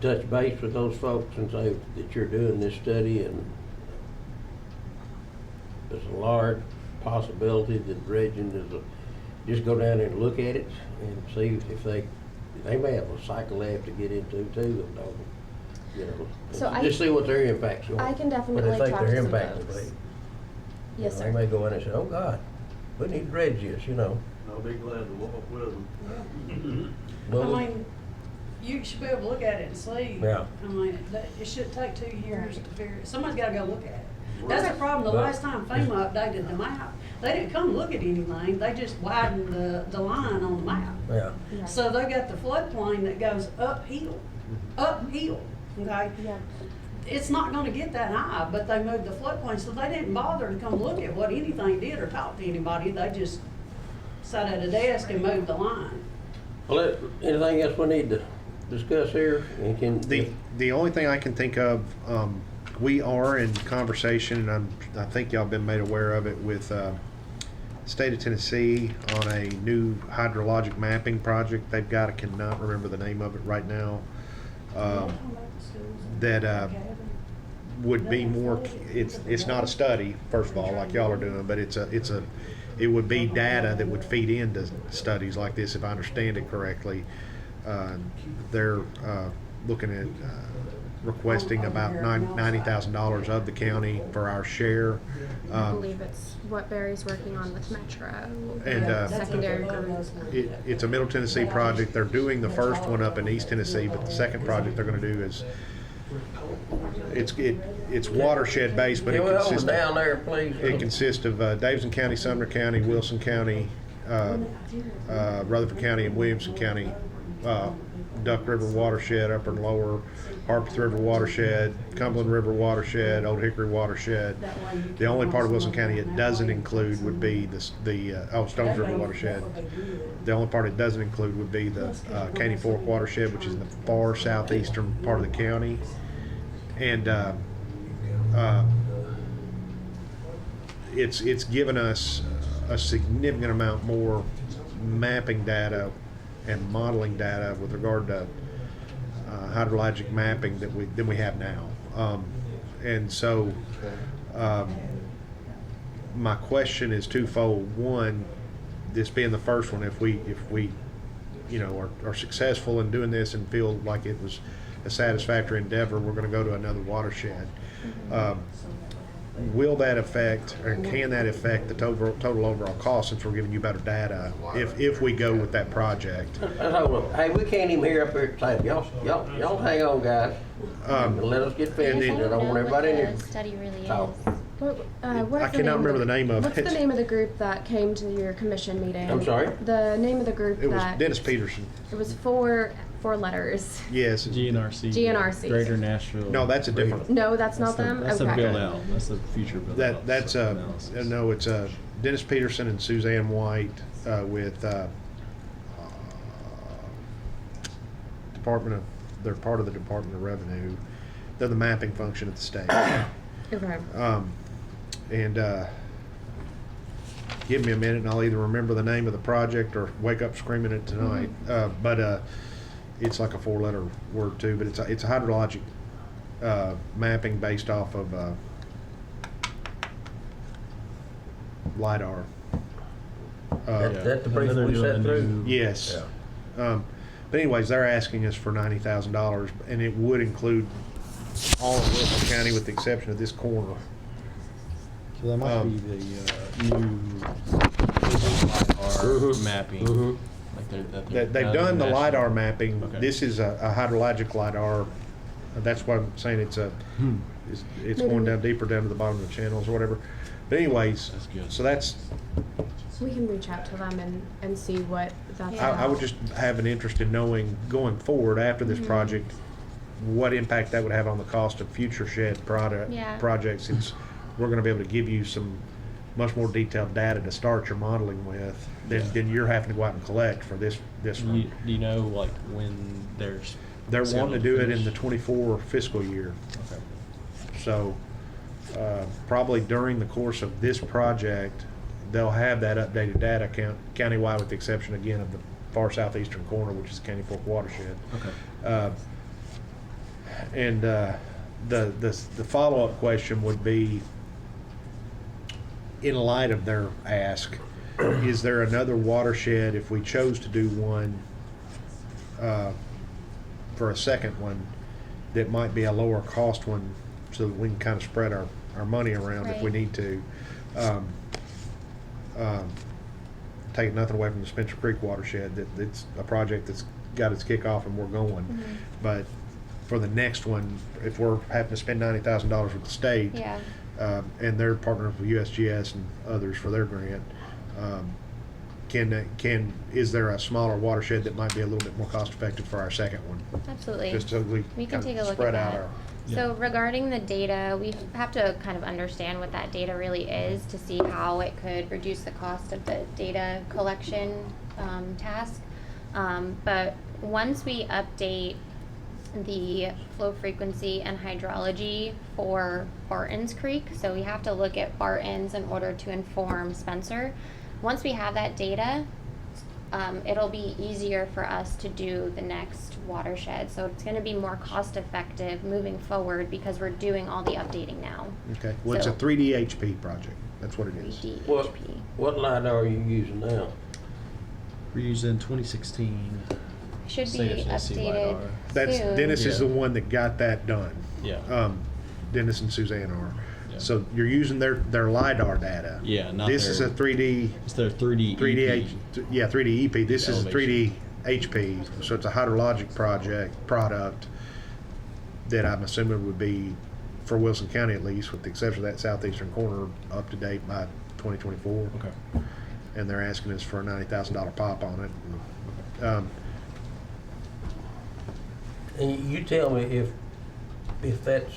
touch base with those folks and say that you're doing this study and there's a large possibility that dredging just go down there and look at it and see if they may have a cycle lab to get into too, and So just see what their impacts are. I can definitely What they think talk their to some impact will folks. be. Yes, They sir. may go in and say, oh God, we need to dredge this, I'll be glad to walk with them. Well, I mean, you should be able to look at it and see. Yeah. I mean, it shouldn't take 2 years to figure, somebody's gotta go look at it. That's the problem, the But- last time FEMA updated the map, they didn't come look at anything, they just widened the line on the map. Yeah. Yeah. So they got the floodplain that goes uphill, okay? Yeah. It's not gonna get that high, but they moved the floodplain, so they didn't bother to come look at what anything did or talk to anybody, they just sat at a desk and moved the line. Well, anything else we need to discuss here? And can, The only thing I can think of, we are in conversation, and I think y'all been made aware of it, with state of Tennessee on a new hydrologic mapping project they've got. I cannot remember the name of it right now. That would be more. It's not a study, first of all, like y'all are doing, but it would be data that would feed into studies like this, if I understand it correctly. They're looking at requesting about $90,000 of the county for our share. I believe it's what Barry's working on with Metro. And, the secondary group. It's a Middle Tennessee project. They're doing the first one up in East Tennessee, but the second project they're going to do is it's watershed based, but can it we hold consists it down there, please? It consists of Davidson County, Sumner County, Wilson County, Rutherford County, and Williamson County. Duck River watershed, upper and lower, Harpeth River watershed, Cumberland River watershed, Old Hickory watershed. The only part of Wilson County it doesn't include would be the Stones River watershed. The only part it doesn't include would be the Caney Fork watershed, which is in the far southeastern part of the county. And it's given us a significant amount more mapping data and modeling data with regard to hydrologic mapping than we have now. And so my question is twofold. One, this being the first one, if we are successful in doing this and feel like it was a satisfactory endeavor, we're gonna go to another watershed. Will that affect, or can that affect the total overall cost, since we're giving you better data, if we go with that project? Hold on. Hey, we can't even hear up here at the table. Y'all hang on, guys. Let us get finished. I don't want everybody in here. The study really talk. is. What I is the cannot name remember the name of What's it. the name of the group that came to your commission meeting? I'm sorry? The name of the group It was that Dennis Peterson. it was four letters. Yes. GNRC. GNRC. Greater Nashville. No, that's a different. No, that's not them. That's okay. a build out. That's the future build out. That's no, it's Dennis Peterson and Suzanne White with they're part of the Department of Revenue. They're the mapping function at the state. Okay. And give me a minute and I'll either remember the name of the project or wake up screaming it tonight. But it's like a 4-letter word too, but it's a hydrologic mapping based off of LiDAR. That's the brief They're we doing sat a through. new- Yes. But anyways, they're asking us for $90,000, and it would include all of Wilson County with the exception of this corner. So that might be the new LiDAR mapping. Like They've done the national- LiDAR mapping. Okay. This is a hydrologic LiDAR. That's why I'm saying it's going down deeper down to the bottom of the channels or whatever. But anyways, That's good. so that's, We can reach out to them and see what that's Yeah. I would just have an interest in knowing going forward after this project, what impact that would have on the cost of future shed Yeah. projects, since we're gonna be able to give you some much more detailed data to start your modeling with than you're having to go out and collect for this one. Do you know like when there's? They're wanting to do it in the finish? 24 fiscal year. Okay. So, probably during the course of this project, they'll have that updated data countywide, with the exception again of the far southeastern corner, which is the Candy Fork watershed. Okay. And the follow-up question would be, in light of their ask, is there another watershed, if we chose to do one for a second one, that might be a lower cost one, so that we can kind of spread our money around if we Right. need to. Take nothing away from the Spencer Creek watershed, that it's a project that's got its kickoff and we're going. But for the next one, if we're having to spend $90,000 with the state, Yeah. and they're partnering with USGS and others for their grant, is there a smaller watershed that might be a little bit more cost effective for our second one? Absolutely. Just so we We kind can take a of look spread at out that. our. So regarding the data, we have to kind of understand what that data really is to see how it could reduce the cost of the data collection task. But once we update the flow frequency and hydrology for Barton's Creek, so we have to look at Barton's in order to inform Spencer. Once we have that data, it'll be easier for us to do the next watershed. So it's going to be more cost effective moving forward because we're doing all the updating now. Okay, well, it's a So- 3D HP project, that's what it is. 3D What, HP. what LiDAR are you using now? We're using 2016. Should be CSSC updated LiDAR. That's, soon. Dennis is the Yeah. one that got that done. Yeah. Dennis and Suzanne are. Yeah. So you're using their LiDAR data. Yeah, not This is their- a 3D, It's their 3D. 3D, EP. yeah, 3D EP. This is a Elevation. 3D HP. So it's a hydrologic product that I'm assuming would be, for Wilson County at least, with the exception of that southeastern corner, up to date by 2024. Okay. And they're asking us for a $90,000 pop on it. And you tell me if that's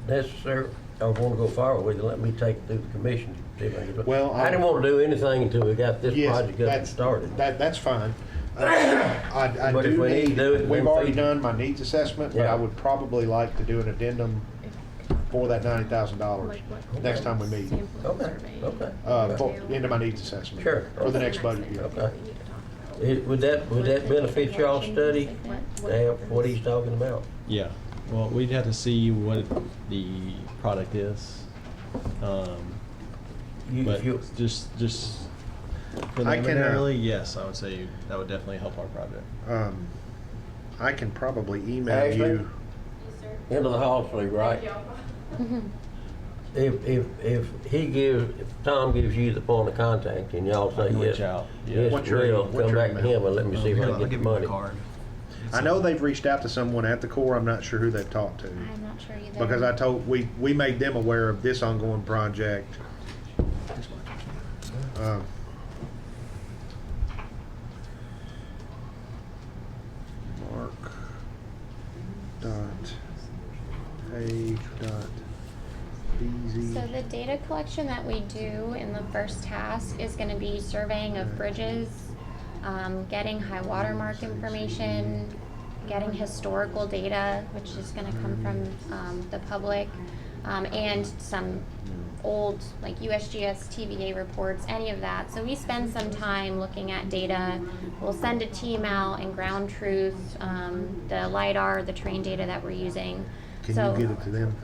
necessary, or want to go forward with it, let me take it through the commission. See if I can do it. Well, I didn't want to do anything until we got this Yes, project up and started. That's fine. I But if do we need to do it, we've then already feed- done my needs assessment, but Yeah. I would probably like to do an addendum for that $90,000 next time we meet. Okay, okay. For, into my needs assessment. Sure. For the next budget year. Okay. Would that benefit y'all study to have what he's talking about? Yeah. Well, we'd have to see what the product is. But If you, just I can, preliminarily, yes, I would say that would definitely help our project. I can probably email Ashley? you. into the hall sleeve, right? If Tom gives you the point of contact and y'all say can yes, reach out. yes, What's your- will, what's come your back to email? him and let me see if I can I'll get the give you my money. card. I know they've reached out to someone at the Corps. I'm not sure who they've talked to. I'm not sure either. Because we made them aware of this ongoing project. Uh, Mark dot A dot BZ. So the data collection that we do in the first task is going to be surveying of bridges, getting high water mark information, getting historical data, which is going to come from the public, and some old like USGS TVA reports, any of that. So we spend some time looking at data. We'll send a team out and ground truth, the LiDAR, the terrain data that we're using. Can So- you get it to them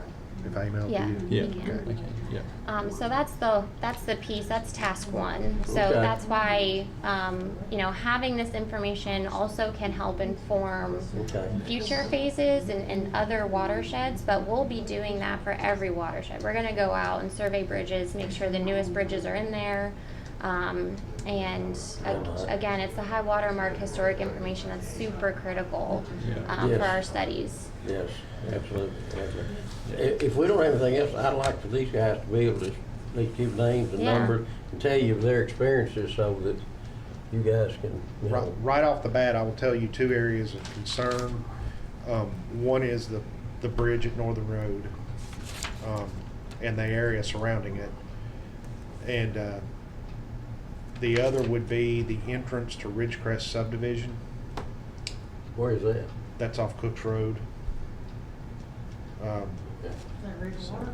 if I email it Yeah. to you? Yeah, We can. okay, yeah. So that's the piece, that's task one. So Okay. that's why, having this information also can help inform Okay. future phases and other watersheds, but we'll be doing that for every watershed. We're gonna go out and survey bridges, make sure the newest bridges are in there. Again, it's the high water mark historic information that's super critical Yeah. Yes. for our studies. Yes, absolutely. If we don't have anything else, I'd like for these guys to be able to at least give names and Yeah. numbers and tell you of their experiences so that you guys can, you know. Right off the bat, I will tell you two areas of concern. One is the bridge at Northern Road, and the area surrounding it. And, the other would be the entrance to Ridgecrest subdivision. Where is that? That's off Cooks Road.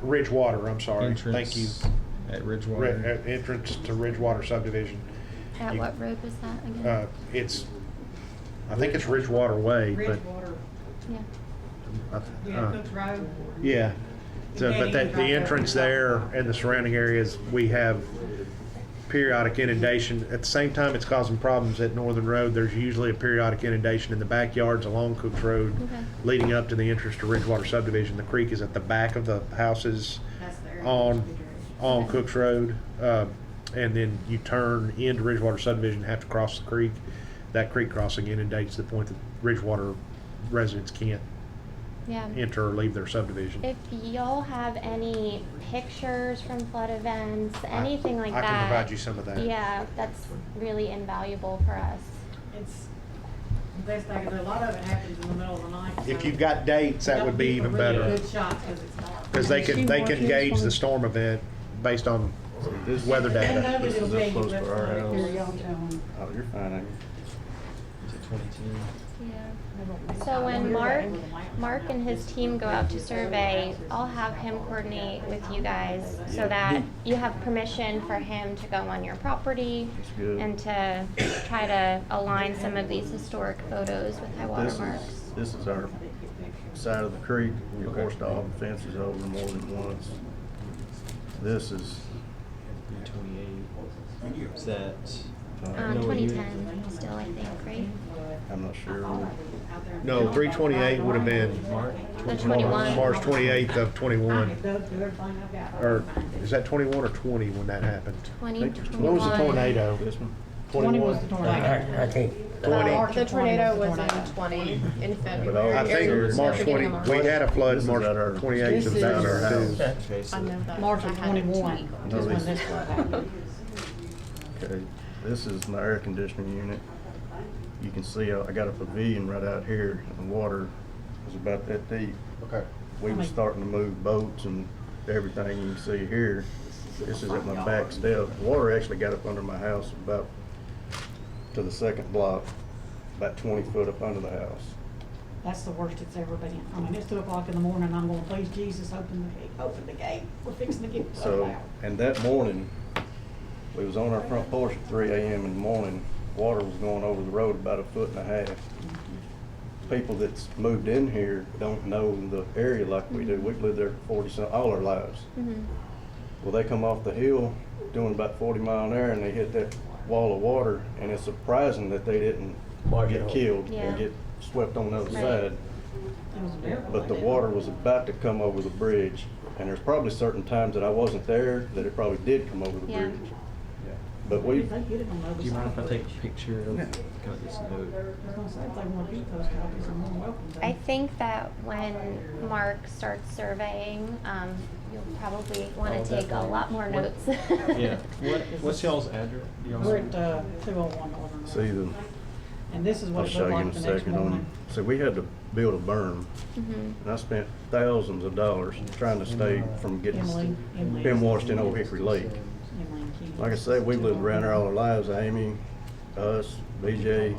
Ridgewater, I'm sorry. Thank you. Entrance At Ridgewater. Entrance to Ridgewater subdivision. At You- what road was that again? I think it's Ridgewater Way, but, Ridgewater, Yeah. Cooks Road. yeah. So, You but can't even the drive entrance there. there and the surrounding areas, we have periodic inundation. At the same time, it's causing problems at Northern Road. There's usually a periodic inundation in the backyards along Cooks Road, Okay. leading up to the entrance to Ridgewater subdivision. The creek is at the back of the houses That's there. on Cooks Road. And then you turn into Ridgewater subdivision, have to cross the creek. That creek crossing inundates to the point that Ridgewater residents can't Yeah. enter or leave their subdivision. If y'all have any pictures from flood events, anything like that. I can provide you some of that. Yeah, that's really invaluable for us. It's the best I can do. A lot of it happens in the middle of the night. If so you've got dates, that would be you even got really better. Good shots because it's dark. Because they can gauge the storm event based on weather And data. nobody will This is tell up you close what's to our going on. house. Here, y'all tell 'em. Oh, you're fine, ain't Is it 22? Yeah. So when Mark and his team go out to survey, I'll have him coordinate with you guys so that you have permission for him to go on your property That's good. and to try to align some of these historic photos with high water marks. This is our side of the creek. Of course, all the fences over more than once. This is, 328. Is that? uh, 2010 still, I think, right? I'm not sure. No, 328 would have been The 21. March 28th of 21. Doug, do everything I've got. Or is that 21 or 20 when that happened? 2021. When was the tornado? This one? 20 was the tornado. I can't. 20. The tornado was in 20 in February. I think or March beginning 20, of we March. had a flood This is March at our- 28th of This that is- year too. Okay, so I know that. March I of had it 21 tweaked. is No, when this- this flood happened. Okay, this is my air conditioning unit. You can see I got a pavilion right out here, and the water was about that deep. Okay. We was starting to move boats and everything you can see here. This is at my back step. Water actually got up under my house about to the second block, about 20 foot up under the house. That's the worst it's ever been. I mean, it's 2 o'clock in the morning, I'm going, please, Jesus, open the gate. We're fixing to get flooded So, out. and that morning, we was on our front porch at 3 a.m. in the morning. Water was going over the road about 1.5 feet. People that's moved in here don't know the area like we do. We've lived there for 40 all our lives. Mhm. Well, they come off the hill doing about 40 mile an hour and they hit that wall of water, and it's surprising that they didn't Wash it get off. killed Yeah. and get swept on the other Right. side. but the water was about to come over the bridge. And there's probably certain times that I wasn't there that it probably did come over the Yeah. bridge. But we, Do you mind if I take a picture of kind of this note? I think that when Mark starts surveying, you'll probably want to take a lot more notes. Yeah. What's y'all's address? We're at 201 Northern. see the, And this is I'll what it show looked you in like a the next second morning. on, so we had to build a berm. Mhm. And I spent thousands of dollars trying to stay from getting Emily. been washed in Old Hickory Lake. Emily and Keith. Like I say, we've lived around there all our lives, Amy, us, BJ.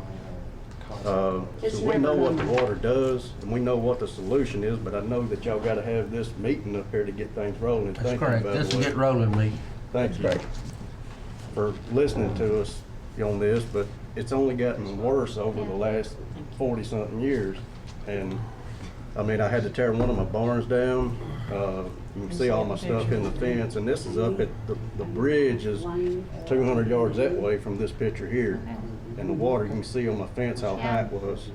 So we know what the water does, and we know what the solution is, but I know that y'all gotta have this meeting up here to get things rolling and That's thinking correct. about it. This will get rolling, me. Thank you for listening to us on this, but it's only gotten worse over the last 40-something years. And, I mean, I had to tear one of my barns down. You can see all my stuff in the fence, and this is up at, the bridge is 200 yards that way from this picture here. And the water, you can see on my fence how high it was.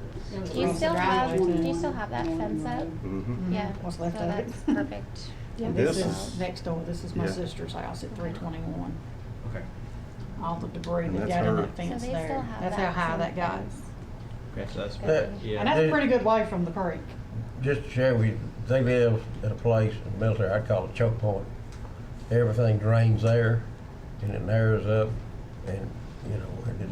Do you still have that fence up? Mhm. Yeah. What's So left of it. that's perfect. And This this is- is next door, this is my Yeah. sister's house at 321. Okay. All the debris And that that's got in her. that So fence they still there. have That's that how high same that got. fence. Okay, so that's That- yeah. And that's a pretty good way from the creek. Just to share with you, they live at a place in the military, I'd call it choke point. Everything drains there and it narrows up and, you know, and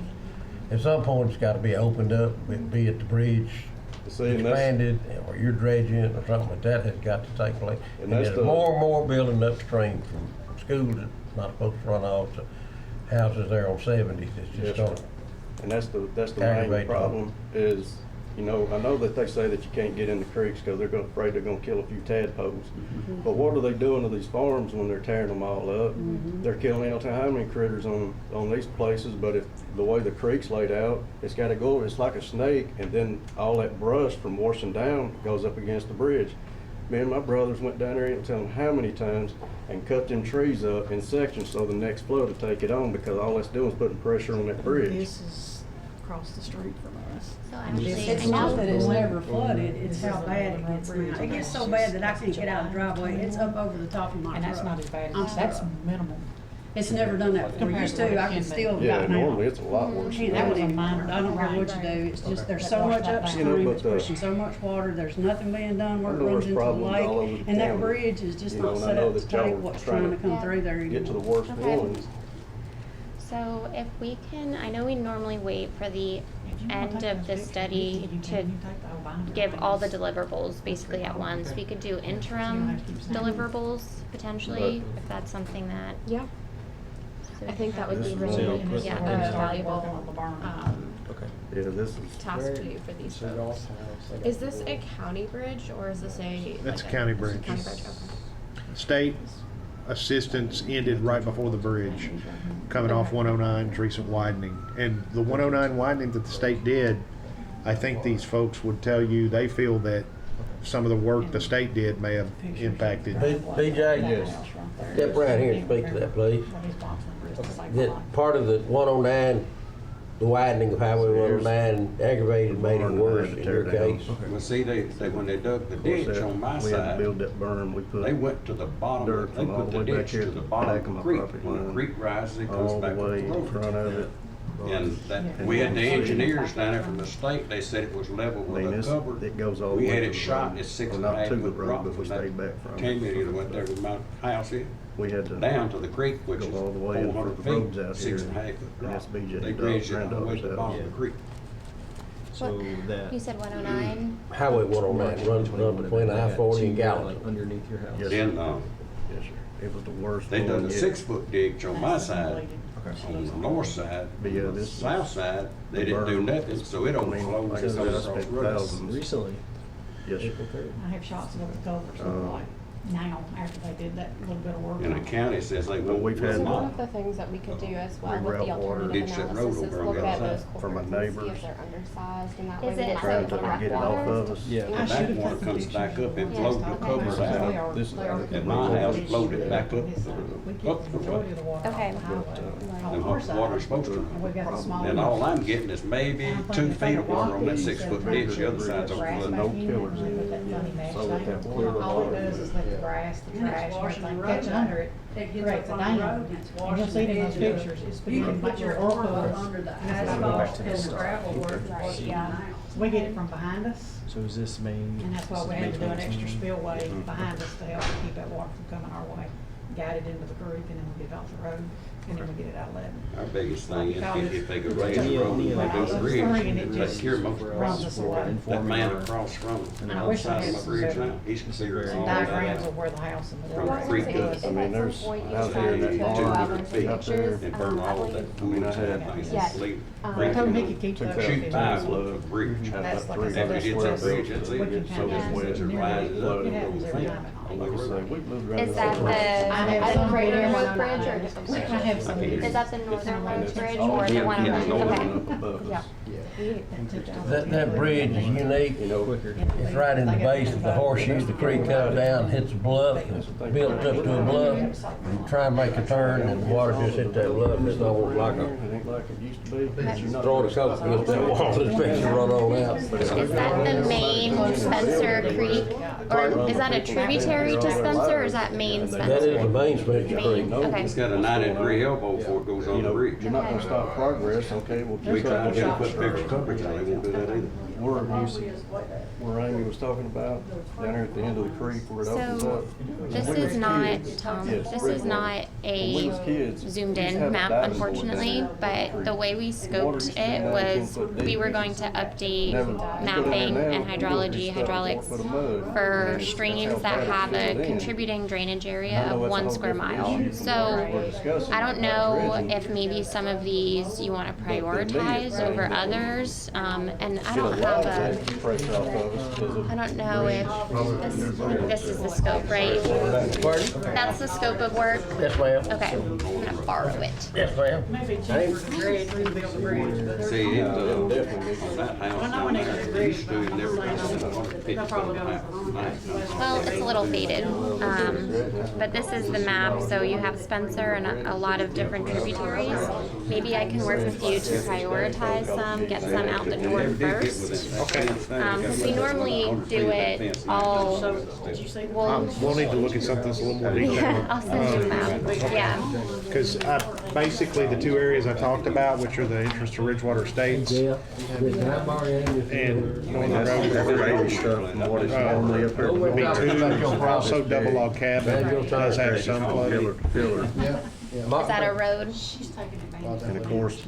at some point it's gotta be opened up, be it the bridge See, and that's- expanded or you're dredging it or something like that has got to take place. And And that's there's the- more and more building upstream from schools that's not supposed to run off to houses there on 70s. It's Yes, just sir. gonna, And that's the main Aggravating. problem is, you know, I know that they say that you can't get in the creeks because they're afraid they're gonna kill a few tadpoles. But what are they doing to these farms when they're tearing them all up? They're killing, you know, how many critters on these places, but if the way the creek's laid out, it's gotta go, it's like a snake, and then all that brush from washing down goes up against the bridge. Me and my brothers went down there, ain't telling how many times, and cut them trees up in sections so the next flood would take it on, because all that's doing is putting pressure on that bridge. This is across the street from us. So actually, It's I not know- that it's never flooded, it's how bad it gets now. It gets so bad that I can't get out of the driveway, it's up over the top of my truck. And that's not as bad I'm as, that's stuck. minimal. It's never done that before. Used to, I could still Yeah, gotten out. normally it's a lot worse. Can't That do was it a anymore. minor- I don't care what you do, it's just, there's so much upstream, it's pushing so much water, there's nothing being done where it Numerous runs into the problems all over lake. the And that county. bridge is just You know, not and I set know up to that y'all take are what's trying trying to to come through there anymore. Get to the worst Okay. ones. So if we can, I know we normally wait for the end of the study to give all the deliverables basically at once. We could do interim deliverables potentially, if that's something that. Yeah, I think that would be This is really all put yeah, on a the valuable Okay. Yeah, this is, task to do for these folks. Is this a county bridge or is this a? That's like a county bridge. County bridge, okay. State assistance ended right before the bridge, coming off 109's recent widening. And the 109 widening that the state did, I think these folks would tell you they feel that some of the work the state did may have impacted. BJ, step right here and speak to that, please. That part of the 109, the widening of Highway 109 aggravated, made it worse in your case. Well, see, they, when they dug the ditch on my we had to side, build that berm, we put they went to the bottom, dirt they from all put the the way back ditch here to to the the bottom back of of the my creek. property When the line, creek rises, it goes all the back up way the in road. front of it. And that, we had the engineers down there from the state, they said it was level I with mean, a this, cover. it goes all the way. We had to it the shot, road. it's 6 Well, and a not half to the foot road, drop but we from that stayed back from it. 10 million went there with my house in, We had to. down to the creek, which Go is all the way in 400 the roads out feet, 6 here. and a half foot And drop. that's BJ They Doug's dredged it all the way to the granddaughter's bottom of house. the creek. So that. You said 109? Highway 109 runs between I-40 and Gallatin. Underneath your house. Yes, Then, sir. Yes, sir. It was the worst. they done one a yet. 6-foot ditch on my side, Okay. on the north side. But yeah, On the this- south side, they the didn't do berm, nothing, so it I mean, overflows like I and said, I goes spent across the road. thousands. Recently. Yes, sir. April 3rd. I have shots of what the colors look like. now, after they did that little bit of work. And the county says they won't. we've had So put one them of the things that we could do as well with Reroute the water. alternative Ditch that road analysis is over on look the at other those side from my culverts and see neighbors. if they're undersized, and that Is way it we so might Trying to direct get it off water. of us. Yeah. And that water comes back up and float the covers out. This- At my house, floated back up. Okay. And what water's supposed to run. And all I'm getting is maybe 2 feet of water on that 6-foot ditch, the other side's over No flooded. killers in it. So we have to clear the All it water. does is let the grass, the And it's trash, and washing the everything road catch out. under it, It gets creates a up on the dam. road and it's And you'll washing see it in the those edge of it. pictures, it's You been can put much your more arm over up under the and it's asphalt washed and and the stuff. gravel where it's Right, washing yeah. out. So we get it from behind us, So is this main? and that's why we had to do an extra spillway behind us to help keep that water from coming our way. Guide it into the creek, and then we get it off the road, and then we get it outlet. Our biggest thing is if they could raise Yeah, the road, yeah, they do the bridge, and it and take just care of most of runs the us away. That man across from, And I on the wish I side had of my some bridge better- now, he's considering Some all that diagrams out. of where the house and the From road. creek If up. at I mean, some there's point you out decide there to that go barn out and take out there. pictures, And burn I all believe that I mean, I fluid and had- things, Yes. leave. I told him he could keep that. Shoot 5 foot of bridge. That's like I Three said, After it that's hits for that us. bridge, that's We it. can So kind this of- wedge it rises up It and happens goes every down. time. On the Like I say, road. we moved around. Is that the- I have the some Greater videos North on Bridge that. or different bridge? I have some. Is that the northern road bridge all or the in- one in over? northern Okay. up above us. Yeah. That bridge is unique. You know, Quicker. It's right in the base of the horseshoe. The creek comes down, hits a bluff, it's built up to a bluff. You try and make a turn, and the water just hit that bluff. It's almost like It a ain't like it used to be. But you're not- throwing a coke against that wall. It's fixing to run on out. Is that the main Spencer Creek? Or is that a tributary to Spencer or is that main That is Spencer? the main Spencer Creek. Okay. It's got a 90-degree elbow before it goes You on the know, bridge. you're not gonna stop progress, okay, well. We just try to like- put bigger coverage on, they won't do that either. Where Amy was talking about, down there at the end of the creek where it opens So, up. this When we is was not, kids- Tom, Yes, this is not When we was a kids, zoomed we used to in have a map, diving board unfortunately, down there. but the way we scoped it was we were going to update mapping and hydrology, hydraulics for streams that have a contributing drainage area of 1 square mile. So I don't know if maybe some of these you want to prioritize over others, and I don't have a, I don't know if this is the scope, right? Pardon? That's the scope of work? Yes, ma'am. Okay, I'm gonna borrow it. Yes, ma'am. Maybe cheaper to dredge, rebuild the bridge, but. See, it, on that house down there, it used to, it never got to 150 They'll probably go. Well, it's a little faded, but this is the map, so you have Spencer and a lot of different tributaries. Maybe I can work with you to prioritize some, get some out the door first. Okay. Because we normally do it all, We'll need to look at something that's a little more detailed. yeah, I'll send you a map, yeah. Because basically the 2 areas I talked about, which are the entrance to Ridgewater Estates Yeah. Can I borrow you this? and Northern That's Road, crazy stuff from what is normally up here. would be 2, also double log cabin, does have some Pillar flooding. to pillar. Is that a road? And of course,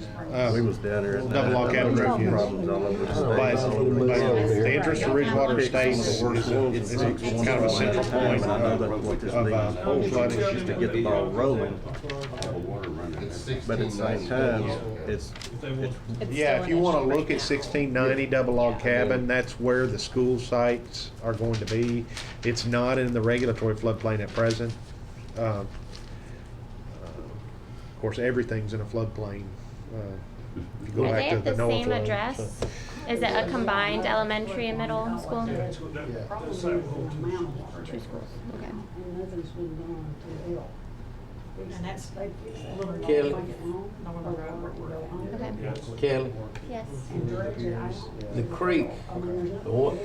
we was down there at Double log cabin refuge. problems all over the But state. the entrance to Ridgewater Estates is kind of a central point I know that's what this of needs flooding. just to get the ball rolling, but at the same time, it's, If they want, Yeah, if you want to look at 1690 double log cabin, that's where the school sites are going to be. It's not in the regulatory floodplain at present. Of course, everything's in a floodplain. If you go Are back they to at the the Noah same flood. address? Is it a combined elementary and middle school? that's what that's that whole Two schools, okay. And nothing's been done to help. And that's a little more. Kelly. Northern Road. Okay, Kelly, yes. the creek, the one,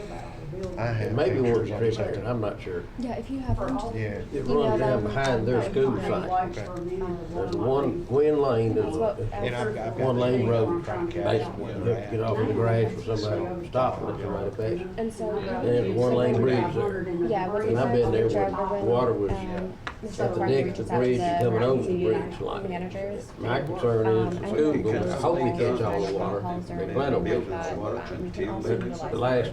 I have maybe one's pictures on the tributary, second. I'm not sure. Yeah, if you have one. Yeah. It runs down behind their school site. There's one, Gwen Lane, there's And I've got one lane road, Trying to basically, you have to get off in the grass for somebody to stop and let somebody pass. And so, And there's a one lane bridge there. yeah, we're And I've been there picture when of when, water was Mr. at the Barney deck of reaches the out to bridge and coming over the bridge emergency, line. managers. My concern is the school going, I hope we catch all the water. They plan on building that, it. we can also utilize The last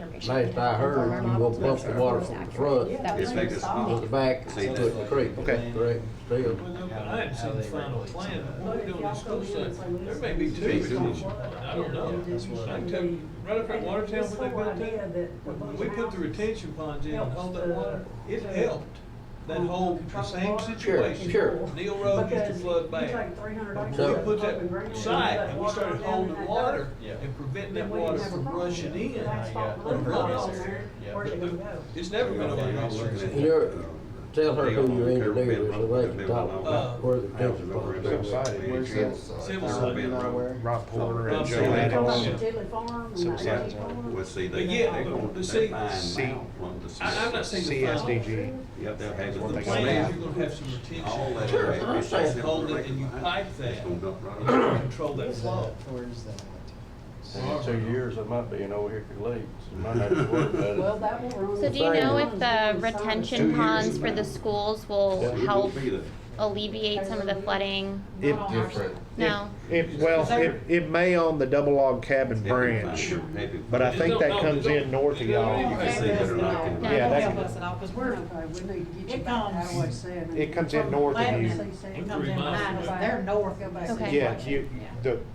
I heard, you will pump the water from the front It's big as to the back, and put it in the creek. Okay. Correct, still. I hadn't seen the final plan, but we on the school side, there may be 2 extension plans, I don't know. I can tell you, right up at Watertown where they built it, when we put the retention ponds in and all that water, it helped that whole, the same situation. sure. Neil Road used to flood Because you bad. take 300 acres So- We of put open ground, that put site that and we started down holding that water dirt, and preventing then that we didn't water have a from problem. rushing in. That's Yeah. the And runoff. there. Yeah. Where's it gonna go? It's never been over Yeah, here. looking at- You're, tell her who your engineer is, so they can talk Uh, about where the detention ponds are. Civil side. Rob Porter and Rob Joe Porter. Talking about Adams. the Tiddly Farm and Some that sides AG are- farm? Well, see, they, But yeah, they're going but to see- fine See- now from the. I'm not saying the final. CSDG. Yep, they'll have The it. plan is you're gonna have some retention. All that. Sure, it's I understand. just Hold it and you simple. pipe It's that. gonna dump right And on. you control that flow. Where's that? In 2 years, I might be in Ohickey Lakes. You might have to worry about Well, it. that will run. So do you know if the retention ponds for the schools will It help won't be there. alleviate some of the flooding? It- Not on our side. No? It may on the double log cabin branch, but I think that comes in north of y'all. You can see better than I can. That Yeah, don't that- help us at all, because we're, Okay, we need to get you It back to comes- Highway 7. It comes in north of you. Lebanon, it comes in behind us, they're north of us. Okay. Yeah,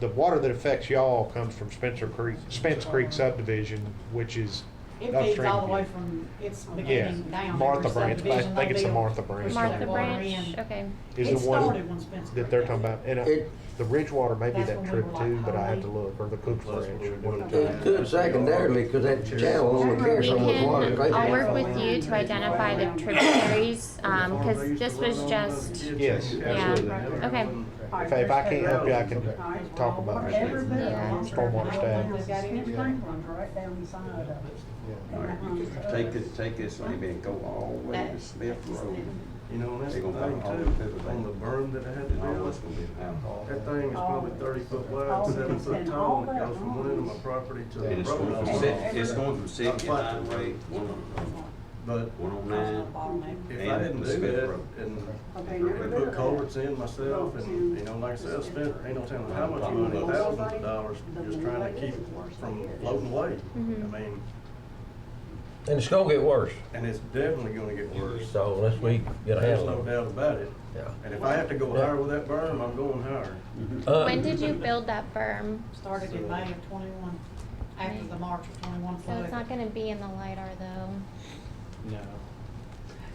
the water that affects y'all comes from Spence Creek subdivision, which is It feeds upstream all of the way you. from its Yeah, beginning down. Martha Every Branch, I subdivision think it's the they build, Martha Branch. push Martha that water Branch, in. okay. Is It the one started when Spence that Creek they're did talking it. about, and It- the Ridgewater may be That's that when we trip were too, like but I have to highway. look, or the Cooks Plus, Branch. we were doing It could secondarily, because that channel only We carries so much water. can, I'll work with you to identify the tributaries, cause this was just, Yes, yeah, absolutely. okay. If I can't help you, I can talk about it. Every bit of Yeah. it. Stormwater staff. They've got any sprinklers right down the side of it. All right, you can take this maybe and go all the way to Smith Road. You know, and that's They the gonna thing put all too, the- on the berm that I had to All do. that's gonna be alcohol. That thing is probably 30 foot wide, 7 foot tall, and it goes from one end of my property to the And it's going from road. it's going from 79 Highway, But 109. if I didn't do that and put culverts in myself and, you know, like I said, I spent, ain't no telling how much money, thousands of dollars just trying to keep it from floating away. I mean, And it's gonna get worse, and it's definitely gonna get worse. so unless we get a There's handle no on it. doubt about it. Yeah. And if I have to go higher with that berm, I'm going higher. When did you build that berm? Started in May of 21, after the March of 21 So flood. it's not gonna be in the LiDAR though. No.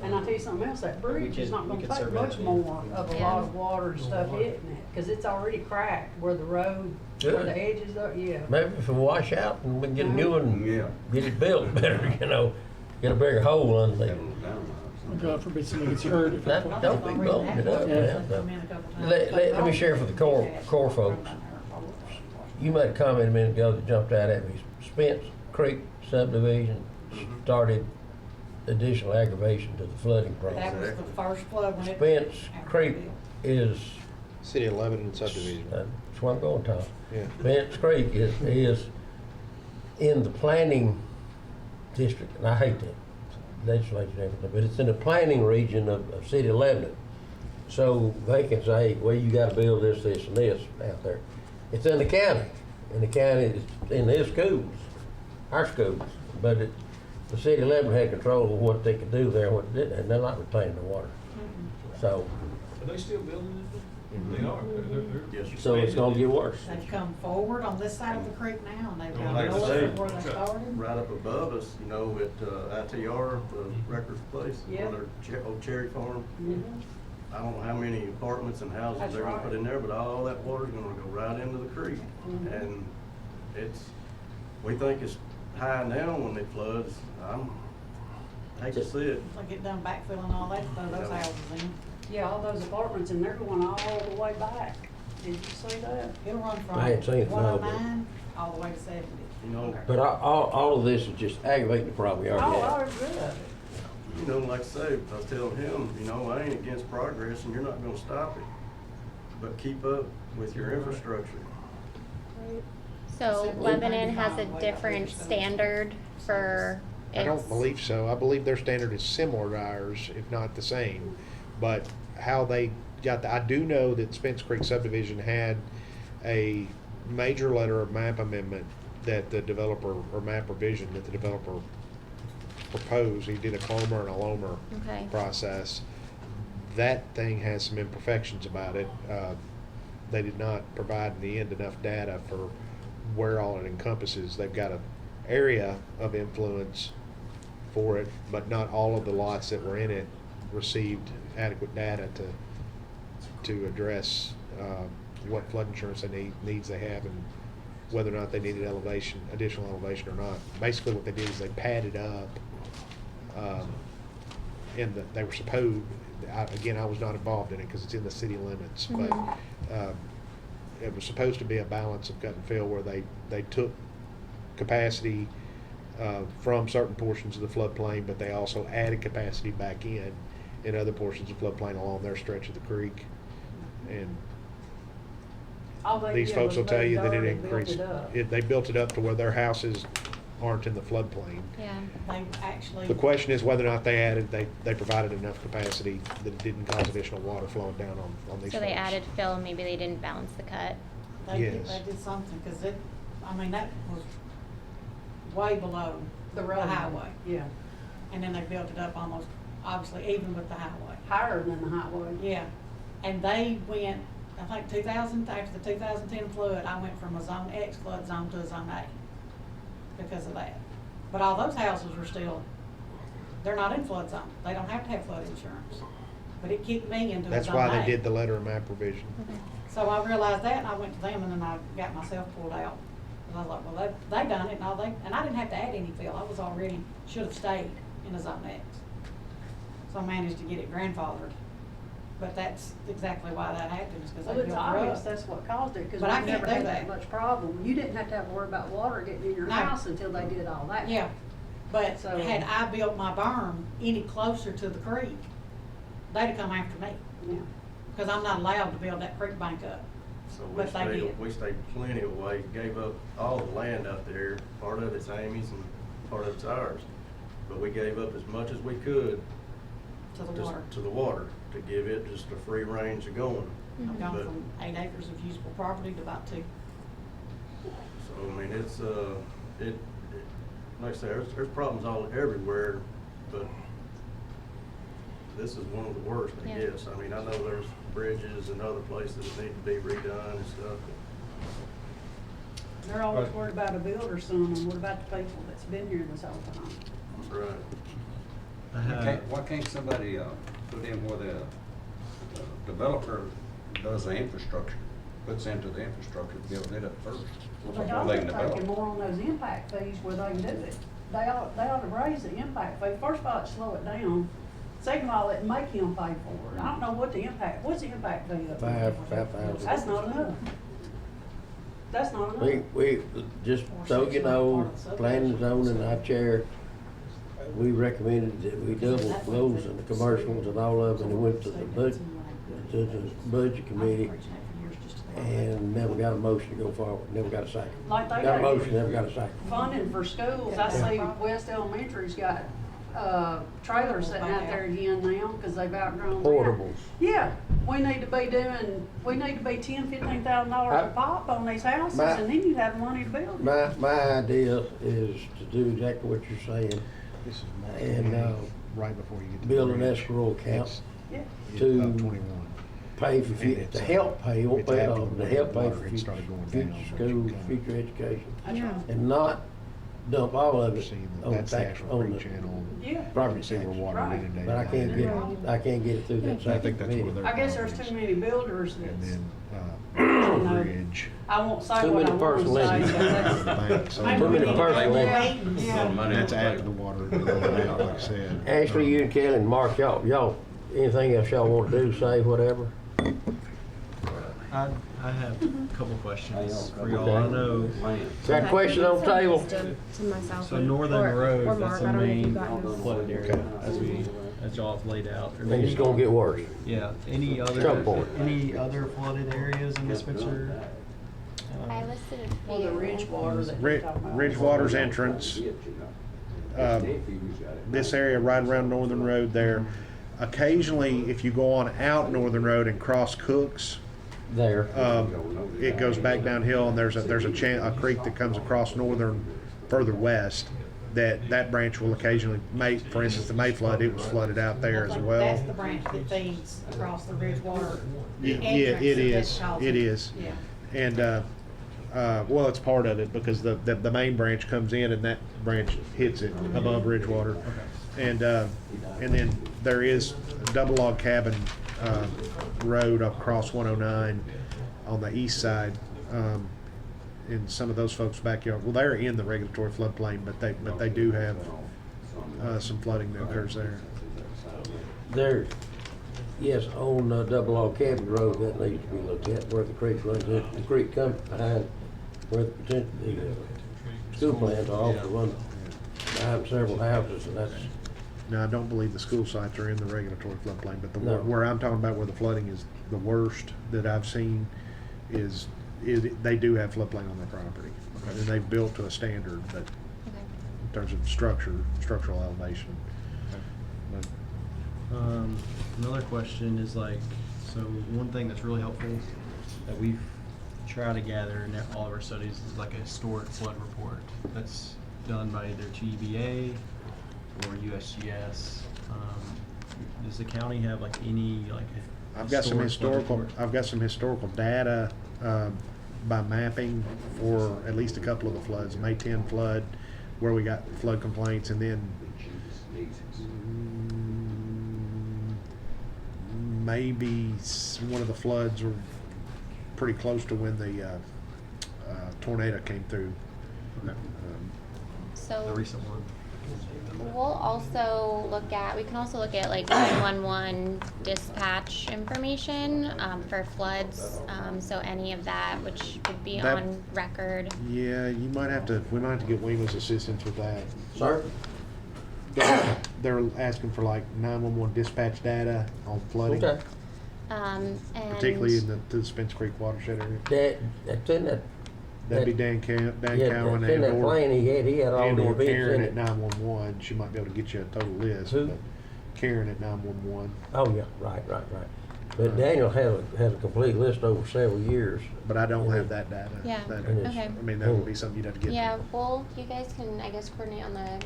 And I'll tell you something else, that bridge is not we gonna could take survey much it. more of a Yeah. lot of water and stuff hitting it, cause it's already cracked where the road, where Good. the edges are, yeah. Maybe if we wash out and we can get a new one, Yeah. get it built better, you know, get a bigger hole underneath. God forbid somebody gets hurt. if it- Not- Don't be blowing it up, man. Come in a couple times. Let me share for the core folks. You made a comment a minute ago that jumped out at me. Spence Creek subdivision started additional aggravation to the flooding That problem. was the first flood when it. Spence after Creek it is, City of Lebanon subdivision. that's where I'm going, Tom. Yeah. Spence Creek is in the planning district, and I hate that legislature and everything, but it's in the planning region of City of Lebanon. So they can say, well, you gotta build this, this, and this out there. It's in the county, and the county is in their schools, our schools, but the City of Lebanon had control of what they could do there and what they didn't, and they're not retaining the water. So, Are they still building it? They are. They're so it's gonna get worse. They've come forward on this side of the creek now, and they've gone Like I north say, of where they started. Right up above us, you know, at ITR, the Records Place, Yeah. old Cherry Farm. Mhm. I don't know how many apartments and houses That's they're gonna right. put in there, but all that water's gonna go right into the creek. Mhm. And we think it's high now when it floods. I hate to see it. If they get done backfilling all that, throw those houses in. Yeah, all those apartments, and they're going all the way back. Did you see that? It'll run from I ain't seen it, no, but- 109 all the way to 70. You know, But all of this is just aggravating the problem we Oh, already I have. agree with it. you know, like I say, I was telling him, you know, I ain't against progress and you're not gonna stop it. But keep up with your infrastructure. So So Lebanon has a 195 different standard for I don't its- believe so. I believe their standard is similar to ours, if not the same. But how they got I do know that Spence Creek subdivision had a major letter of map amendment that the developer, or map revision that the developer proposed. He did a Clomer and a Lomer Okay. process. That thing has some imperfections about it. They did not provide in the end enough data for where all it encompasses. They've got an area of influence for it, but not all of the lots that were in it received adequate data to address what flood insurance needs they have, and whether or not they needed additional elevation or not. Basically, what they did is they padded up, and they were supposed. Again, I was not involved in it because it's in the city limits, but it was supposed to be a balance of cut and fill where they took capacity from certain portions of the floodplain, but they also added capacity back in other portions of floodplain along their stretch of the creek. And All they these did folks was will tell you that they it already built increased. it up. They built it up to where their houses aren't in the floodplain. Yeah. They actually. The question is whether or not they provided enough capacity that it didn't cause additional water flowing down on these So they folks. added fill, maybe they didn't balance the cut. Yes. They did something, cause that was way below the highway. Yeah, And then they built it up almost, obviously, even with the highway. higher than the highway. Yeah, and they went, I think after the 2010 flood, I went from a Zone X flood zone to a Zone A because of that. But all those houses were still, they're not in flood zone. They don't have to have flood insurance. But it kicked me into a That's Zone why A. they did the letter of map provision. So I realized that, and I went to them, and then I got myself pulled out. And I was like, well, they done it, and I didn't have to add any fill. I was already, should have stayed in a Zone X. So I managed to get it grandfathered. But that's exactly why that happens, because Well, they it's built obvious it up. that's what caused it, because But I we can't never do had that. that much problem. You didn't have to worry about water getting in your No. house until they did all that. Yeah, but So- had I built my berm any closer to the creek, they'd have come after me, Yeah. because I'm not allowed to build that creek bank up. So But they did. we stayed plenty away, gave up all the land out there. Part of it's Amy's and part of it's ours. But we gave up as much as we could To the just water. to the water, to give it just a free range of going. I've gone But- from 8 acres of usable property to about 2. So, I mean, it's, like I say, there's problems everywhere, but this is one of the worst, I Yeah. guess. I mean, I know there's bridges and other places that need to be redone and stuff. They're always worried about a builder son, and what about the people that's been here this whole time? That's right. Why can't somebody, put in where the developer does the infrastructure, puts into the infrastructure, building it up first? Well, before they ought they to can be develop? taking more on those impact fees where they can do it. They ought to raise the impact fee. First of all, it'd slow it down. Second of all, it'd make him pay for it. I don't know what's the impact fee up there? 5,000. That's not enough. That's not enough. We, just so you know, planning and zoning, I chair, we recommended that we double those and the commercials and all of them, and it went to the budget committee, and never got a motion to go forward, never got a second. Like they Got a got motion, never got a second. funding for schools. I see West Elementary's got, trailers sitting out there again now, cause they've outgrown. that. Portables. Yeah, we need to be $10,000-$15,000 a pop on these houses, My- and then you have the money to build it. My idea is to do exactly what you're saying, This is and, right before you get to build the an bridge. escrow account It's- Yeah. it's to up 21. pay for, And it's, to help pay, won't it's pay it after all, the to help pay water for had future, started going future down, but school, you can- future education, That's right. and not dump all of it See, on that's the tax, actual on creek the channel. Yeah. property See where tax. water Right. inundated. But I can't get Yeah. it, I can't get it through that I second think that's where committee. they're. I guess there's too many builders And that's, then, you know, bridge. I won't say Too what I many want to personal say, issues. but that's. Bank, so- maybe Too we many need to personal do issues. that. A lot of Yeah. money That's on the after the plate. water, going down, like I said. Ashley, you and Kelly and Mark, y'all, anything else y'all wanna do, say, whatever? I have a couple questions for Okay. y'all. I know, Got a question on the table? To myself. so or- Northern or Road, Mark, that's I the don't know if you main got his- flooded area, as y'all have laid out. Are And there it's gonna get worse. Yeah, any other flooded areas in this picture? I listed a few. Well, the ridge water that you're talking about. Ridgewater's entrance, this area right around Northern Road there. Occasionally, if you go on out Northern Road and cross Cooks, There. it goes back downhill, and there's a creek that comes across Northern further west. That branch will occasionally for instance, the May flood, it was flooded out there as well. That's the branch that feeds across the Bridgewater. Yeah, entrance it that is, calls it is. Yeah. And Well, it's part of it because the main branch comes in and that branch hits it above Ridgewater. And then there is a double log cabin road across 109 on the east side. In some of those folks' backyard, well, they're in the regulatory floodplain, but they do have some flooding that occurs there. There, yes, on Double Log Cabin Road, that needs to be looked at, where the creek runs in. The creek comes behind where the school plants are off the run behind several houses, and that's, Now, I don't believe the school sites are in the regulatory floodplain, but No. where I'm talking about where the flooding is the worst that I've seen is they do have floodplain on their property. And they've built to a standard, but Okay. in terms of structural elevation. But Another question is like, so one thing that's really helpful that we've tried to gather in all of our studies is like a historic flood report that's done by either TEBA or USGS. Does the county have like any like I've got some historic flood historical data by mapping for at least a couple of the floods. May 10 flood, where we got flood complaints, and then maybe one of the floods were pretty close to when the tornado came through. Okay. The So recent one. we'll also we can also look at like 911 dispatch information for floods. So any of that, which would be That- on record. Yeah, we might have to get WEMA's assistance with that. sir, They're asking for like 911 dispatch data on flooding, okay. And particularly in the Spence Creek watershed area. That's in that, That'd be Dan yeah, Cowan that's in that plane he had all and the or events Karen in at it. 911. She might be able to get you a total list. Who? But Karen at 911. Oh, yeah, right. But Daniel has a complete list over several years. But I don't have that data. Yeah, okay. I mean, that would be something you'd have to get. Yeah, well, you guys can, I guess, coordinate on the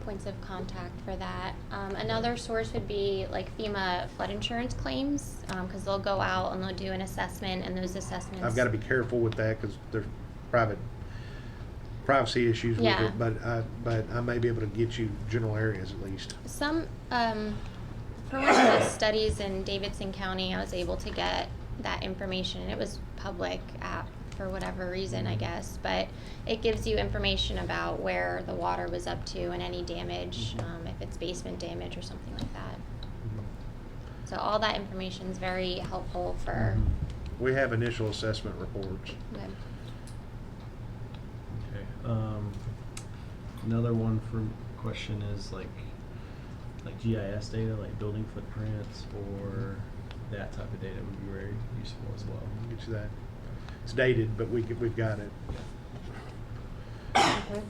points of contact for that. Another source would be like FEMA flood insurance claims, because they'll go out and they'll do an assessment, and those assessments. I've got to be careful with that because there's privacy issues with Yeah. it. But I may be able to get you general areas at least. Some, for one of the studies in Davidson County, I was able to get that information. It was public for whatever reason, I guess, but it gives you information about where the water was up to and any damage, if it's basement damage or something like that. So all that information is very helpful for. We have initial assessment reports. Okay. Okay. Another one for question is like GIS data, like building footprints or that type of data would be very useful as well. I'll get you that. It's dated, but we've got it. Okay.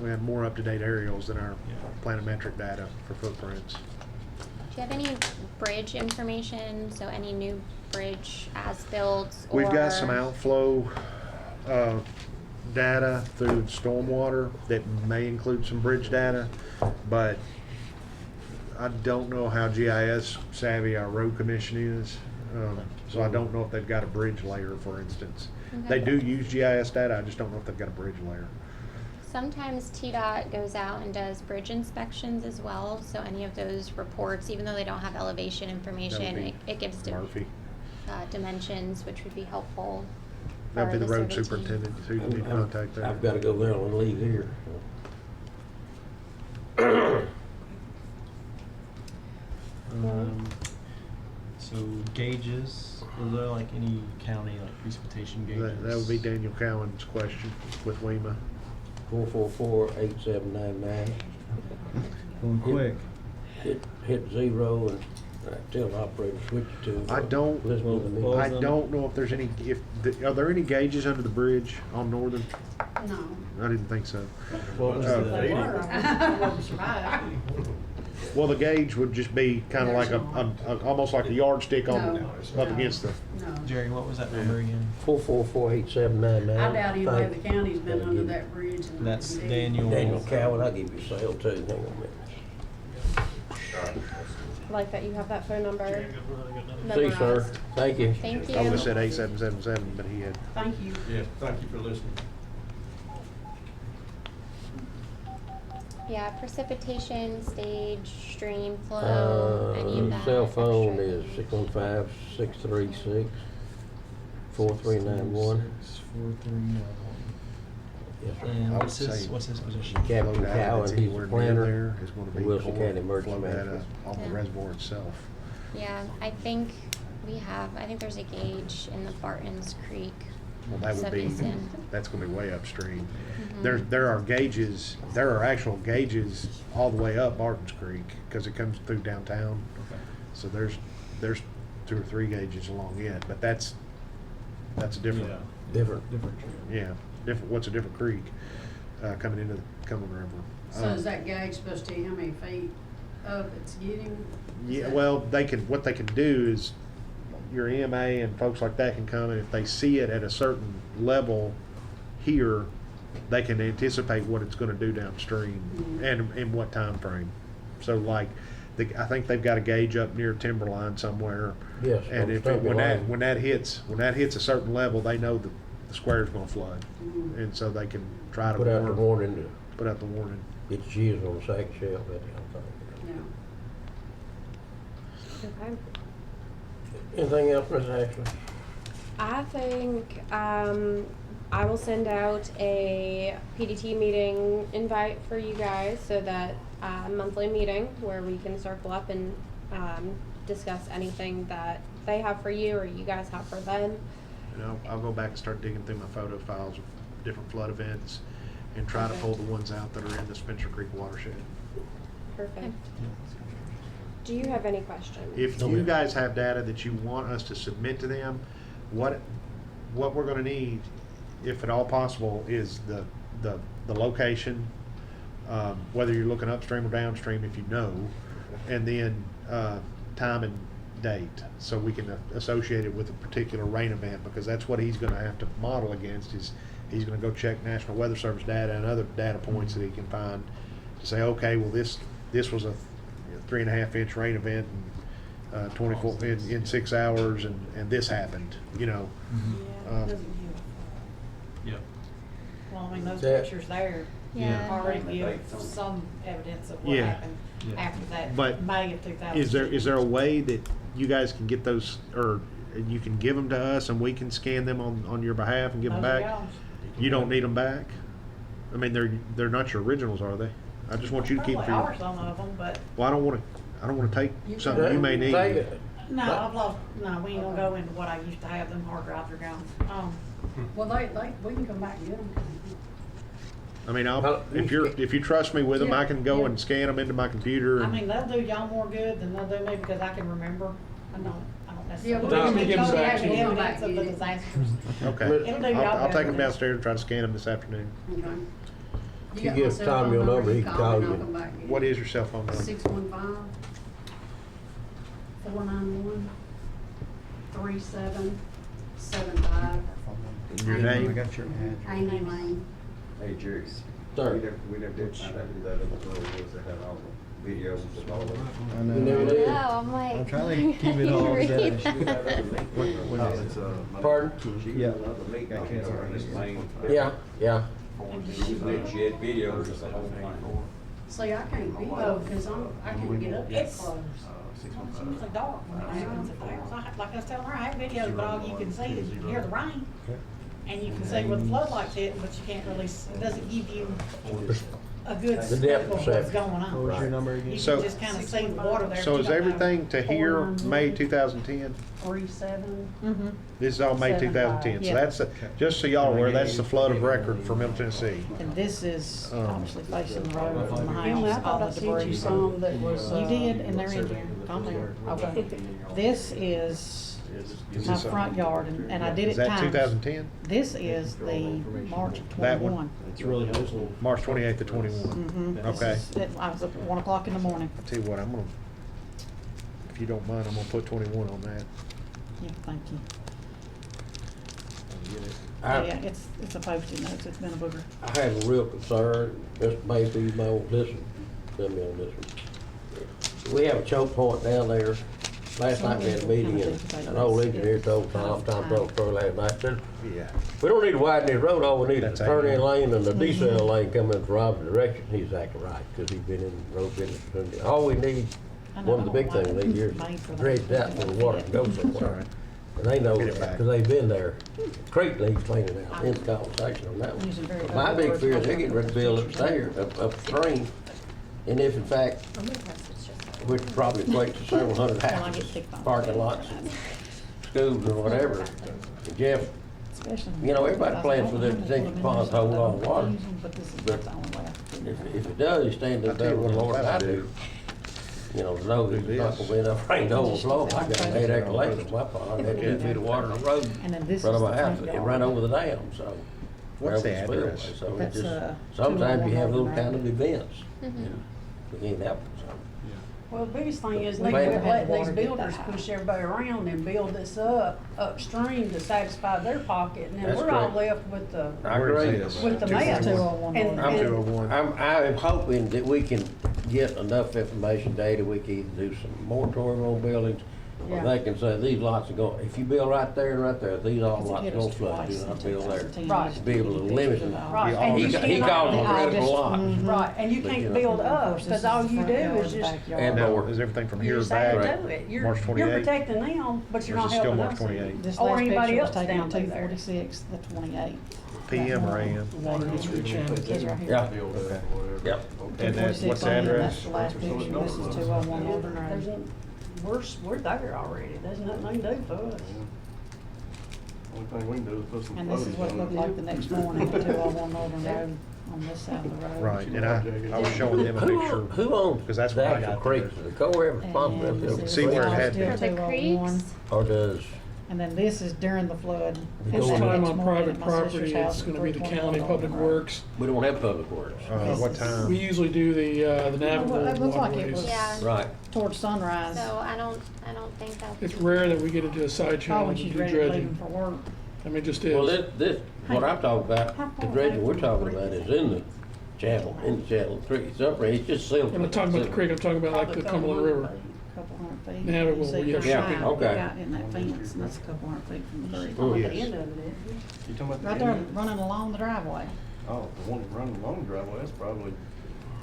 We have more up-to-date aerials than our Yeah. planimetric data for footprints. Do you have any bridge information? So any new bridge as-built or? We've got some outflow data through stormwater that may include some bridge data, but I don't know how GIS savvy our road commission is. So I don't know if they've got a bridge layer, for instance. Okay. They do use GIS data, I just don't know if they've got a bridge layer. Sometimes TDOT goes out and does bridge inspections as well, so any of those reports, even though they don't have elevation information, be it gives Murphy. dimensions, which would be helpful. That'd be for the road survey team. superintendent, who you need to contact there. I've got to go there and leave here. So gauges, are there like any county like precipitation gauges? That would be Daniel Cowan's question with WEMA. 444-8799. Going quick. Hit zero and tell the operator switch to. I don't- Listen to me. well, I don't know if there's any, are there any gauges under the bridge on Northern? No. I didn't think so. What was Oh. the? They were, I wouldn't survive. Well, the gauge would just be kind of like almost like a yardstick on, No. up against the, No. Jerry, what was that number again? 444-8799. I doubt anybody in the Thank- county's been Thank under you. that bridge. and That's did. Daniel. Daniel Cowan, I'll give you a sale too. Hang on a minute. like that you have that phone number See, sir, memorized. thank you. Thank I would you. have said 8777, but he had. Thank you. Yeah, thank you for listening. Yeah, precipitation, stage, stream, flow, any of that. Cell phone extra. is 615-636-4391. 4391. Yes, sir. And I what's would his, say- what's his position? Captain Flow data Cowan, that's he's the anywhere near planner. there is gonna be Wilson core County Emergency flow data Management. on the Yeah. reservoir itself. Yeah, I think I think there's a gauge in the Bartons Creek. Well, that would be, subbasin. that's gonna be way upstream. Mhm. There are actual gauges all the way up Martins Creek, cause it comes through downtown. Okay. So there's 2 or 3 gauges along it, but that's a different, Yeah. Different. Different tree. yeah, what's a different creek, coming into the Cumberland River. So is that gauge supposed to tell you how many feet up it's getting? Is Yeah, that- well, what they can do is, your EMA and folks like that can come, and if they see it at a certain level here, they can anticipate what it's gonna do downstream and in what time frame. So like, I think they've got a gauge up near Timberline somewhere. Yes, And on if, Stumpy Lane. when that hits a certain level, they know that the square's gonna flood. Mhm. And so they can try to Put out the warning to put out the warning. get cheese on the second shelf, that kind of thing. Yeah. Okay. Anything else, Ms. Ashley? I think I will send out a PDT meeting invite for you guys, so that monthly meeting where we can circle up and discuss anything that they have for you or you guys have for them. You know, I'll go back and start digging through my photo files of different flood events and try to Okay. pull the ones out that are in the Spencer Creek watershed. Perfect. Do you have any questions? If No, you ma'am. guys have data that you want us to submit to them, what we're gonna need, if at all possible, is the location, whether you're looking upstream or downstream, if you know, and then, time and date, so we can associate it with a particular rain event, because that's what he's gonna have to model against, is he's gonna go check National Weather Service data and other data points that he can find to say, okay, well, this was a 3.5 inch rain event in 24 in 6 hours, and this happened, you know. Yeah, Uh, it doesn't give. Yep. Well, I mean, those That- pictures there Yeah. already Yeah. give some evidence of what Yeah. happened Yeah. after that But May of 2000. Is there a way that you guys can get those, or you can give them to us and we can scan them on your behalf and give them Those are back? yours. You don't need them back? I mean, they're not your originals, are they? I just want you to keep them Probably for are your, some of them, but well, I don't wanna take You something you may need. Take it. no, I've lost, no, we ain't gonna go into what I used to have, them hard drives are gone. Well, we can come back and get them. I mean, Well, if you trust me with them, I can go Yeah. and scan them into my computer. I and- mean, they'll do y'all more good than they'll do me because I can remember. I don't Yeah, necessarily. we Time to can give go them back back to and you. come back Evidence of and the get it. disasters. Okay, It'll do y'all I'll take better them than- downstairs and try to scan them this afternoon. Okay. You got give my cell Tom phone your number, he you can call call me and you. I'll come back and get What it. is your cell phone number? 615-491-3775. Your name? Amy Lane. Hey, Jerry. Sir. We never did find out who that other girl was that had all the videos of all of them. I You never know. did? No, I'm like. I'm trying to keep it all read together. She was that. that other link. Pardon? She was Yeah. another link I can't remember his name. Yeah, yeah. She had videos of the whole thing. See, I can't be though, because I can't get up that It's- close. It's usually dark when it happens at there. So like I was telling her, I have videos, but all you can see is you can hear the rain. And you can see where the floodlights hit, but you can't really, it doesn't give you a good The depth scope of what's perception. going What on. was your number again? You So- can just kind of see the water there. So but is you don't know. everything to here May 2010? 37. Mm-hmm. This is all May 75. 2010, so Yeah. that's, just so y'all are aware, that's the flood of record for Middle Tennessee. And this is obviously facing the road from the Emily, I house, all thought I the sent you debris. some that was. You did, and they're in here, calm down. Okay. This is Is my this, front yard, and I did it Is that times. 2010? This is the March of That one? 21. It's really helpful. March 28th to 21. Mhm. Okay. I was up at 1 o'clock in the morning. I'll tell you what, if you don't mind, I'm gonna put 21 on that. Yeah, thank you. I'll get it. Yeah, it's a posted note, it's been a booger. I have a real concern, Mr. Mayfield, you might want to listen, let me on this one. we have a choke point down there. Last night we had a meeting and an old engineer told Tom told Pro last night, said, Yeah. we don't need to widen this road, all we need is That's a turn-in right. lane and a decel lane coming in Rob's direction. He's exactly right, because he's been in road business. All we need, one of the big things these years, is dredge it out so the water can go somewhere. And they know Get it that, back. because they've been there. Creek needs cleaning out, in the conversation on that one. But my big fear is they're getting ready to build upstream, and if in fact, which probably equates to several hundred houses, parking lots, schools or whatever. And Jeff, you know, everybody plans for their detention ponds to hold on to water. But if it does, you stand I'll up tell there you with what Lord, I'm I about to do. You know, to know that there's not gonna be enough rain to overflow. I got an 8-acre lake in my pond, had 2 feet of water in the road And then in this front of is my the house. front It yard. ran over the dam, so. What's the there was a address? spillway. So it That's, just, 201 sometimes you have little Northern kind of Road. events. Mm-hmm. You can't help it, so. Well, the biggest thing is We they never quit had letting water these get builders that push high. everybody around and build this up upstream to satisfy their pocket, and then That's we're all correct. left with the, I Where is agree. this? with the 201. mess. 201 And- Northern and- 201. I'm hoping that we can get enough information, data, we can either do some moratorium on buildings, or Yeah. they can say, these lots are going, if you build right there and right there, these all lots are gonna flood, do not build there. Right. Be able to limit it. Right, and you He cannot- calls them critical lots. Right, and you But, can't you know. build up, because all you do is just, And Now, more. is everything from you here just back? add to it. You're March 28th? protecting them, but you're Or not is it still helping March us. 28th? This Or last anybody picture was else taken down on through there. 246, the 28th. PM or AM? The water gets rechanneled Is too. right here. Yeah, Okay. yep. And that's, 246 what's the on there, address? That's the last picture, this is 201 Northern There's Road. we're there already, there's nothing they can do for us. Only thing we can do is put some And this is what it looked like the next morning, 201 Northern Road on this side of the road. Right, and I was showing them a picture. Who owns Because that's the what I actual got creek? there. Does the Corps have responsibility And over this See is where it all had still been. For the 201. creeks? Or does, And then this is during the flood. This This And time next on morning private at my sister's property, house it's at gonna be the 321 county Northern public Road. works. we don't have public works. What We time? usually do the navigable Well, it looks like it waterways. was- Yeah. Right. Towards sunrise. So I don't think that's. It's rare that we get into a side Oh, channel when and she's do ready to leave dredging. him for work. I mean, it just Well, is. what I'm talking about, the dredging we're talking about is in the channel, creek. It's up there, it's just silted. I'm not talking about the creek, I'm talking about like the Cumberland River. Couple hundred feet. Navigable, You see yes. the Yeah, sign okay. got in that fence, and that's a couple hundred feet from the creek. Oh, At yes. the end of it, You talking about the Right there, end? running along the driveway. Oh, the one running along the driveway, that's probably,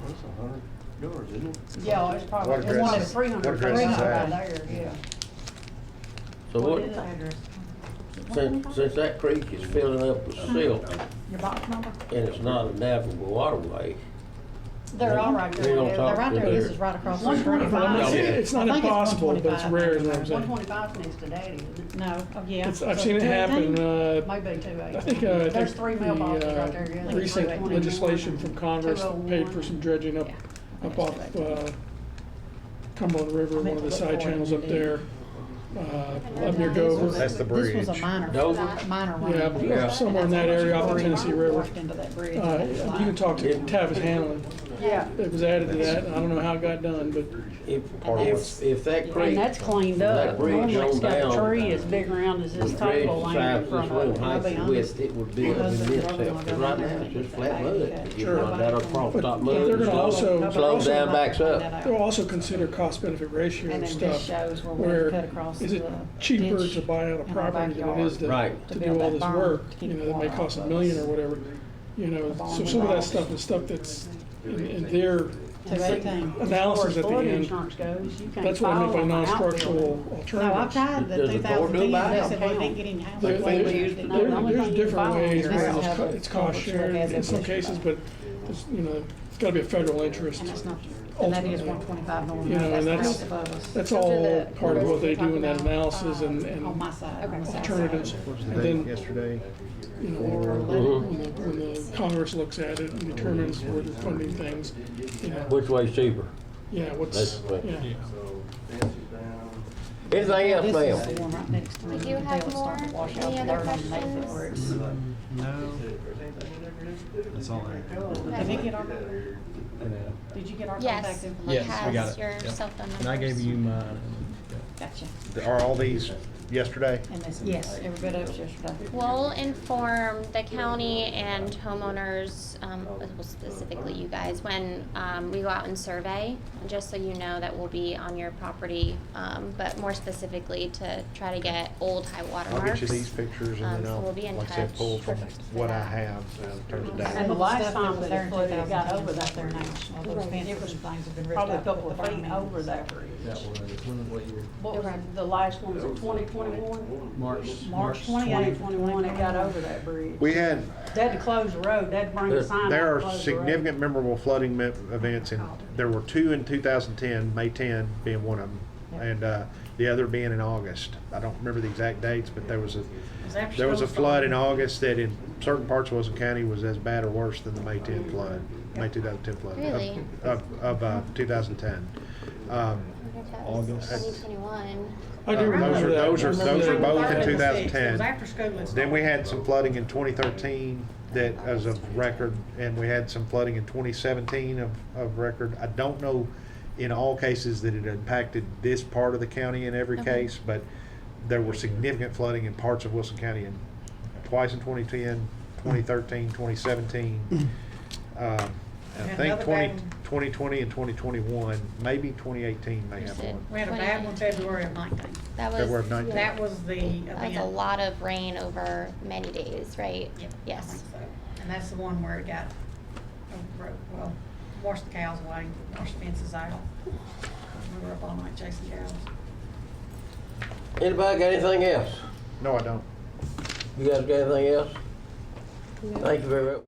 what's 100 yards, isn't it? yeah, it's probably, What it's address one is- of 300 what address feet is right that? there, yeah. So what, is the address? since that creek is filling up with silt, Your box number? and it's not a navigable waterway, They're all right We're there. gonna yeah. talk They're right to there, this their- is right across the One street. 25. It's not I think it's impossible, but it's 125 rare, is what I'm down there. saying. 125 next to Daddy, isn't it? No, oh, yeah. I've seen it happen, Maybe 280. I think, There's three mailboxes right there, yeah. the recent 321, legislation from Congress that paid for 201. some dredging up off Cumberland River, one of the side channels up there, up near Dover. That's the This was a bridge. minor, Dover? minor Yeah, run. Yeah. somewhere in that area off the Tennessee River. Washed into that bridge. You can talk to Tavis Hanlon. Yeah, It was added to that, and I don't know how it got done, but if that creek. and that's cleaned that up. bridge Normally it's on got a down, tree as big around as this was dredged table the laying size in of front this room, of it. height I'll and be width, it would be an immense help. 'Cause right now, it's just flat mud. You run that across top mud. they're gonna also- Slows down, backs up. they'll also consider cost-benefit ratio And of then this stuff. shows where Where we cut across the is it cheaper ditch to buy out a in our property than it backyard is to Right. to to do build all that this berm work? to keep You know, the that may water cost off $1 of million us. or whatever. You know, The bond so some of that involved. stuff is stuff that's in their 218. analysis at the Flood end. insurance goes, you can't That's what I meant by file on an non-structural outbuilding. No, I've alternatives. tried the Does the board do 2010, that? they said we didn't get any There- houses. There's Only thing you different file ways is where this have it's a cost culvert shared that has in some a- cases, but it's, you know, it's gotta be a federal interest. And it's not, and that is 125 North, You know, that's and the that's- house above us. That's So all do the- part of what they we're do in that talking about, analysis and On my side. Okay. on the south alternatives. side. What's And the date then, yesterday? you know, Mhm. when the Congress looks at it and determines where they're funding things, you know, Which way's cheaper? yeah, what's, That's the yeah. question. Anything else, This ma'am? is the one right next to me. Do you You can have tell it's starting to more? wash out Any the other dirt on the native questions? where it's. No. That's all I Did he get our, did you get our Yes, contact he information? Yes, we got has it. your Yep. cell phone numbers. And I gave you mine. Gotcha. Are all these yesterday? And this, yes, every bit of it yesterday. We'll inform the county and homeowners, well, specifically you guys, when we go out and survey, just so you know that we'll be on your property, but more specifically to try to get old high water I'll marks. get you these pictures and then So I'll, we'll be in like I said, touch. pull from Perfect for what I that. have in terms of data. And the last Stuff time was that there it in flooded, it got 2010, over that there now. All those fences It was and things have been ripped probably a out. couple of with the feet fire over mains. that bridge. That was, what year? What was the last one, was it 2021? March. March 28, 21, it got over that bridge. We had, They had to close the road, they had to bring a sign out. there to are close the road. significant memorable flooding events, and there were 2 in 2010, May 10 being one of them, and the other being in August. I don't remember the exact dates, but there was a It was after There was a school flood in started. August that in certain parts of Wilson County was as bad or worse than the May 10 flood, May 2010 flood. Really? Of 2010. August. 2021. I do Those remember are, that. those are, those are both in 2006. It was 2010. after school had Then we started. had some flooding in 2013 that as of record, and we had some flooding in 2017 of record. I don't know in all cases that it impacted this part of the county in every Okay. case, but there were significant flooding in parts of Wilson County, and twice in 2010, 2013, 2017. I And think another bad one. 2020 and 2021, maybe 2018 may have one. We had a bad one February of 19. That was, February of 19. That was the that was a event. lot of rain over many days, right? Yeah, I Yes. think so. And that's the one where it got, well, washed the cows away, washed the fences out. We were up all night chasing cows. Anybody got anything else? No, I don't. You guys got anything else? Thank you very much.